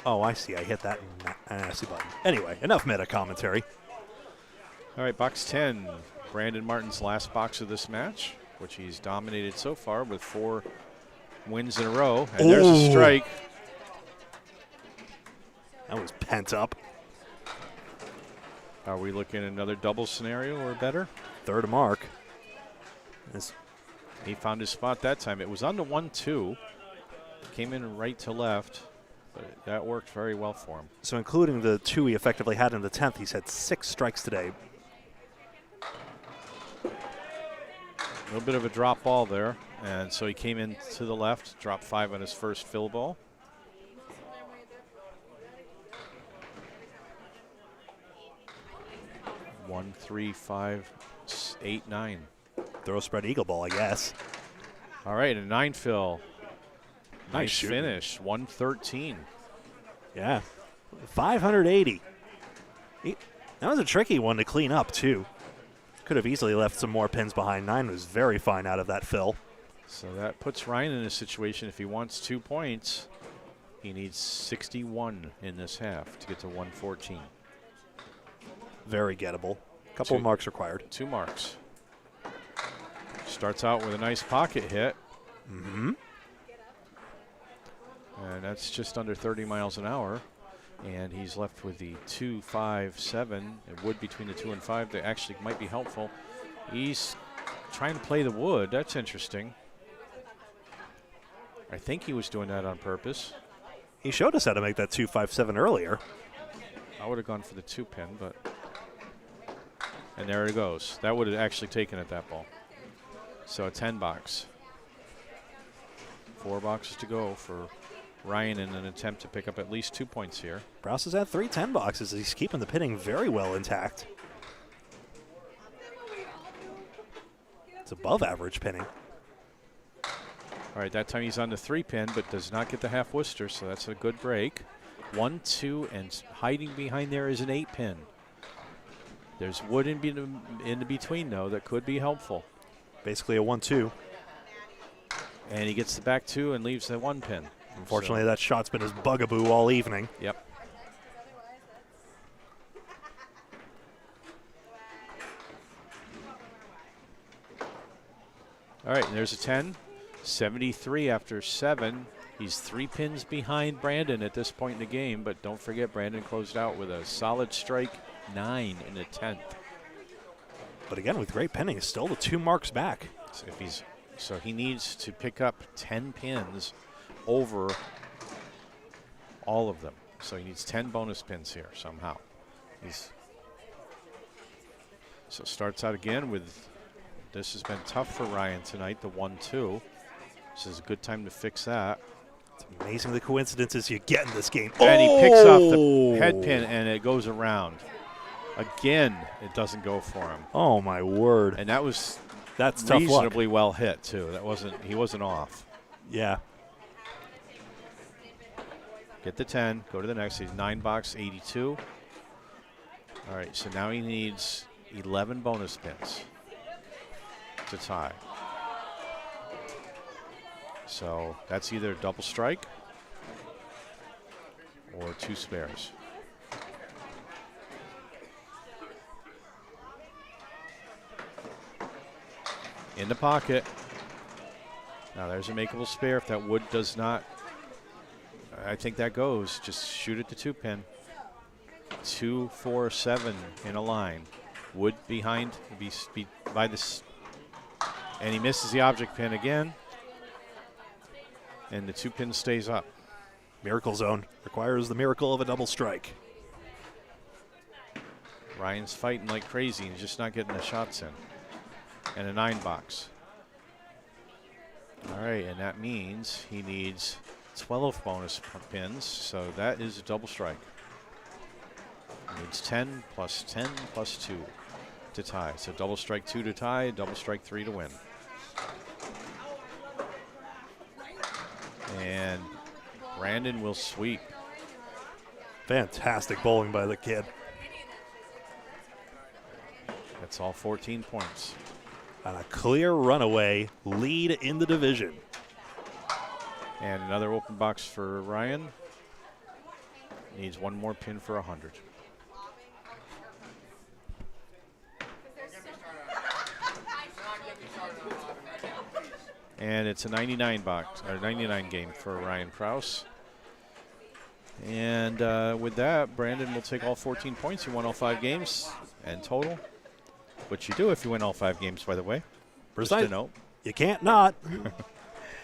Oh, I see. I hit that nasty button. Anyway, enough meta commentary. All right, box 10. Brandon Martin's last box of this match, which he's dominated so far with 4 wins in a row. And there's a strike. That was pent up. Are we looking at another double scenario or better? Third mark. He found his spot that time. It was on the 1-2. Came in right to left. But that worked very well for him. So including the 2 he effectively had in the 10th, he's had 6 strikes today. A little bit of a drop ball there. And so he came in to the left, dropped 5 on his first fill ball. One, 3, 5, 8, 9. Throw spread eagle ball, I guess. All right, a 9 fill. Nice shooting. finish, 113. Yeah, 580. That was a tricky one to clean up, too. Could have easily left some more pins behind. 9 was very fine out of that fill. So that puts Ryan in a situation, if he wants 2 points, he needs 61 in this half to get to 114. Very gettable. Couple of marks required. 2 marks. Starts out with a nice pocket hit. Mm-hmm. And that's just under 30 miles an hour. And he's left with the 2, 5, 7. It would between the 2 and 5 that actually might be helpful. He's trying to play the wood. That's interesting. I think he was doing that on purpose. He showed us how to make that 2-5-7 earlier. I would have gone for the 2-pin, but. And there it goes. That would have actually taken it, that ball. So a 10-box. 4 boxes to go for Ryan in an attempt to pick up at least 2 points here. Preus has had 3 10-boxes. He's keeping the pinning very well intact. It's above average pinning. All right, that time he's on the 3-pin, but does not get the half Worcester, so that's a good break. 1, 2, and hiding behind there is an 8-pin. There's wood in the between, though, that could be helpful. Basically a 1-2. And he gets the back 2 and leaves the 1-pin. Unfortunately, that shot's been his bugaboo all evening. Yep. All right, and there's a 10. 73 after 7. He's 3 pins behind Brandon at this point in the game, but don't forget Brandon closed out with a solid strike 9 in the 10th. But again, with great pinning, still the 2 marks back. So he needs to pick up 10 pins over all of them. So he needs 10 bonus pins here somehow. So starts out again with, this has been tough for Ryan tonight, the 1-2. This is a good time to fix that. It's amazing the coincidences you get in this game. And he picks off the head pin and it goes around. Again, it doesn't go for him. Oh my word. And that's tough luck. Reasonably well hit too. He wasn't off. Yeah. Get the 10. Go to the next. He's 9 box, 82. All right, so now he needs 11 bonus pins to tie. So that's either a double strike or 2 spares. In the pocket. Now there's a makeable spare if that wood does not. I think that goes. Just shoot it to 2 pin. 2, 4, 7 in a line. Wood behind, be by this, and he misses the object pin again. And the 2 pin stays up. Miracle zone requires the miracle of a double strike. Ryan's fighting like crazy and just not getting the shots in. And a 9 box. All right, and that means he needs 12 bonus pins, so that is a double strike. He needs 10 plus 10 plus 2 to tie. So double strike 2 to tie, double strike 3 to win. And Brandon will sweep. Fantastic bowling by the kid. That's all 14 points. And a clear runaway lead in the division. And another open box for Ryan. Needs 1 more pin for 100. And it's a 99 box, or 99 game for Ryan Preus. And with that, Brandon will take all 14 points. He won all 5 games and total. Which you do if you win all 5 games, by the way. Just a note. You can't not.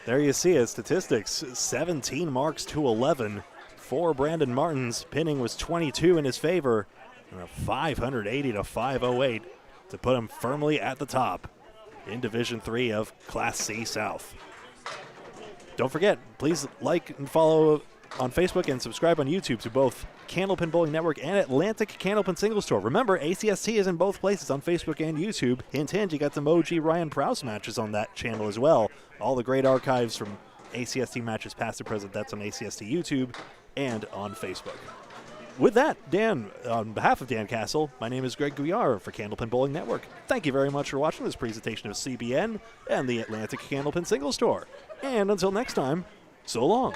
There you see it. Statistics, 17 marks to 11 for Brandon Martins. Pinning was 22 in his favor. And a 580 to 508 to put him firmly at the top in Division 3 of Class C South. Don't forget, please like and follow on Facebook and subscribe on YouTube to both Candlepin Bowling Network and Atlantic Candlepin Single Store. Remember, ACST is in both places on Facebook and YouTube. Hint, hint, you got some OG Ryan Preus matches on that channel as well. All the great archives from ACST matches past and present, that's on ACST YouTube and on Facebook. With that, Dan, on behalf of Dan Castle, my name is Greg Gouillart for Candlepin Bowling Network. Thank you very much for watching this presentation of CBN and the Atlantic Candlepin Single Store. And until next time, so long.